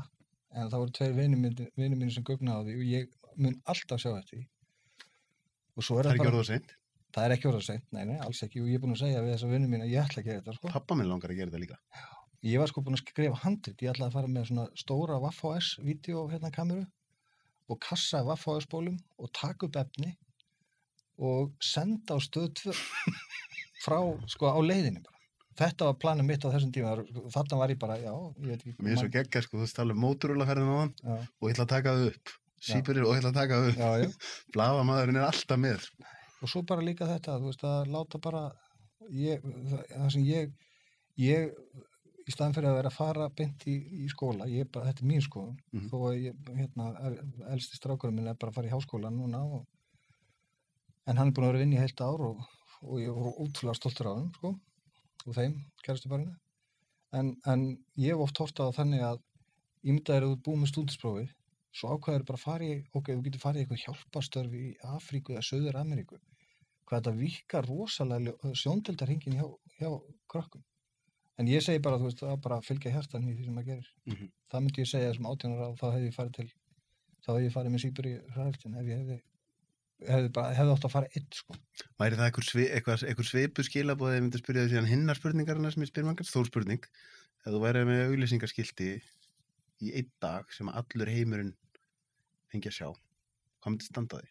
en það voru 2 vinir mínir sem gugnaði á því og ég mun alltaf sjá eftir því. og svo er Það er það ekki bara, orðið of seint. það er ekki orðið seint, nei, alls ekki, og ég er búin að segja við þessa vinnu mín að ég ætla að gera þetta, sko. Pappa minn langar að gera þetta líka. Ég var sko búin að skrifa handrit, ég ætlaði að fara með svona stóra VHS-vídeó hérna kameru og kassa af VHS-bólum og taka upp efni og senda á Stöð 2 frá, sko, á leiðinni bara. Þetta var planið mitt á þessum tíma, þarna var ég bara, já, ég veit ekki. Mér er svo geggjað, sko, þú veist tala um Motorola-ferðina á hann Já, og ég ætla að taka það upp. Síberir og ég ætla að taka það upp. já, já. Blaðamaðurinn er alltaf með. Og svo bara líka þetta, þú veist, að láta bara, það sem ég, í staðan fyrir að vera að fara beint í skóla, þetta er mín skoðun, þó að ég, elsti strákurinn minn er bara að fara í háskóla núna en hann er búin að vera að vinna í heilt ár og ég voru ótrúlega stoltur á hann, sko, og þeim, kærastuparinu. En ég hef oft horft á það þannig að ímyndaðir að þú búið með stúdentsprófið, svo ákveður bara að fara í, ok, þú getur farið í eitthvað hjálparstörf í Afríku eða Suður Ameríku. Hvað þetta virkar rosalega sjóndeildarhringinn hjá krökkum. En ég segi bara, þú veist, að bara fylgja hjartan í því sem maður gerir. Það myndi ég segja þessum 18 ára, þá hefði ég farið með Síberí hraðeltin ef ég hefði átt að fara einn, sko. Væri það einhver svipu skilaboð eða ég myndi spyrja því síðan hinnar spurningarna sem ég spyr mangar, stór spurning, ef þú væri með auglýsingaskilti í einn dag sem allur heimurinn fengi að sjá, hvað myndi standa því?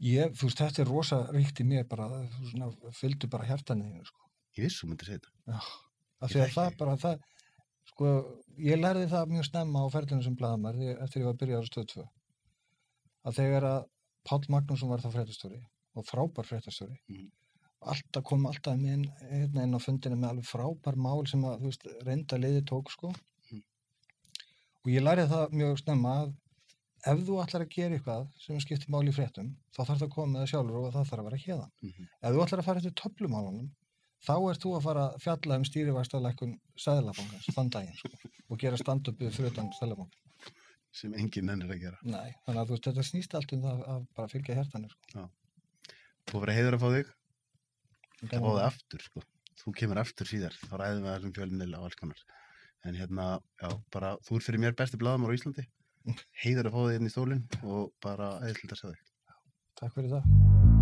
Þú veist, þetta er rosa ríkt í mér bara, þú svona, fylgdu bara hjartanið þínu, sko. Ég vissi þú myndi segja þetta. Já, af því að það, sko, ég lærði það mjög snemma á ferlinu sem blaðamaður eftir ég var að byrja á Stöð 2. Að þegar að Páll Magnússon var þá fréttastjóri og frábær fréttastjóri, kom alltaf inn á fundinu með alveg frábær mál sem að, þú veist, reynda liði tók, sko. Og ég lærði það mjög snemma að ef þú ætlar að gera eitthvað sem skiptir máli í fréttum, þá þarf það að koma með það sjálfur og það þarf að vera héðan. Ef þú ætlar að fara eftir töflumálunum, þá ert þú að fara að fjalla stýrivaxtalækkun Seðlabankans þann daginn, sko, og gera stand-upið fyrir utan Seðlabankann. Sem enginn nennir að gera. Nei, þannig að þú veist, þetta snýst allt um það að bara fylgja hjartanu, sko. Já. Þú verður heiður að fá þig. Það fá þig aftur, sko. Þú kemur aftur síðar, þá ræðum við þessum fjölmiðla og alls konar. En já, bara, þú fyrir mér besti blaðamaður á Íslandi. Heiður að fá þig inn í stólinn og bara æðislegt að sjá þig. Takk fyrir það.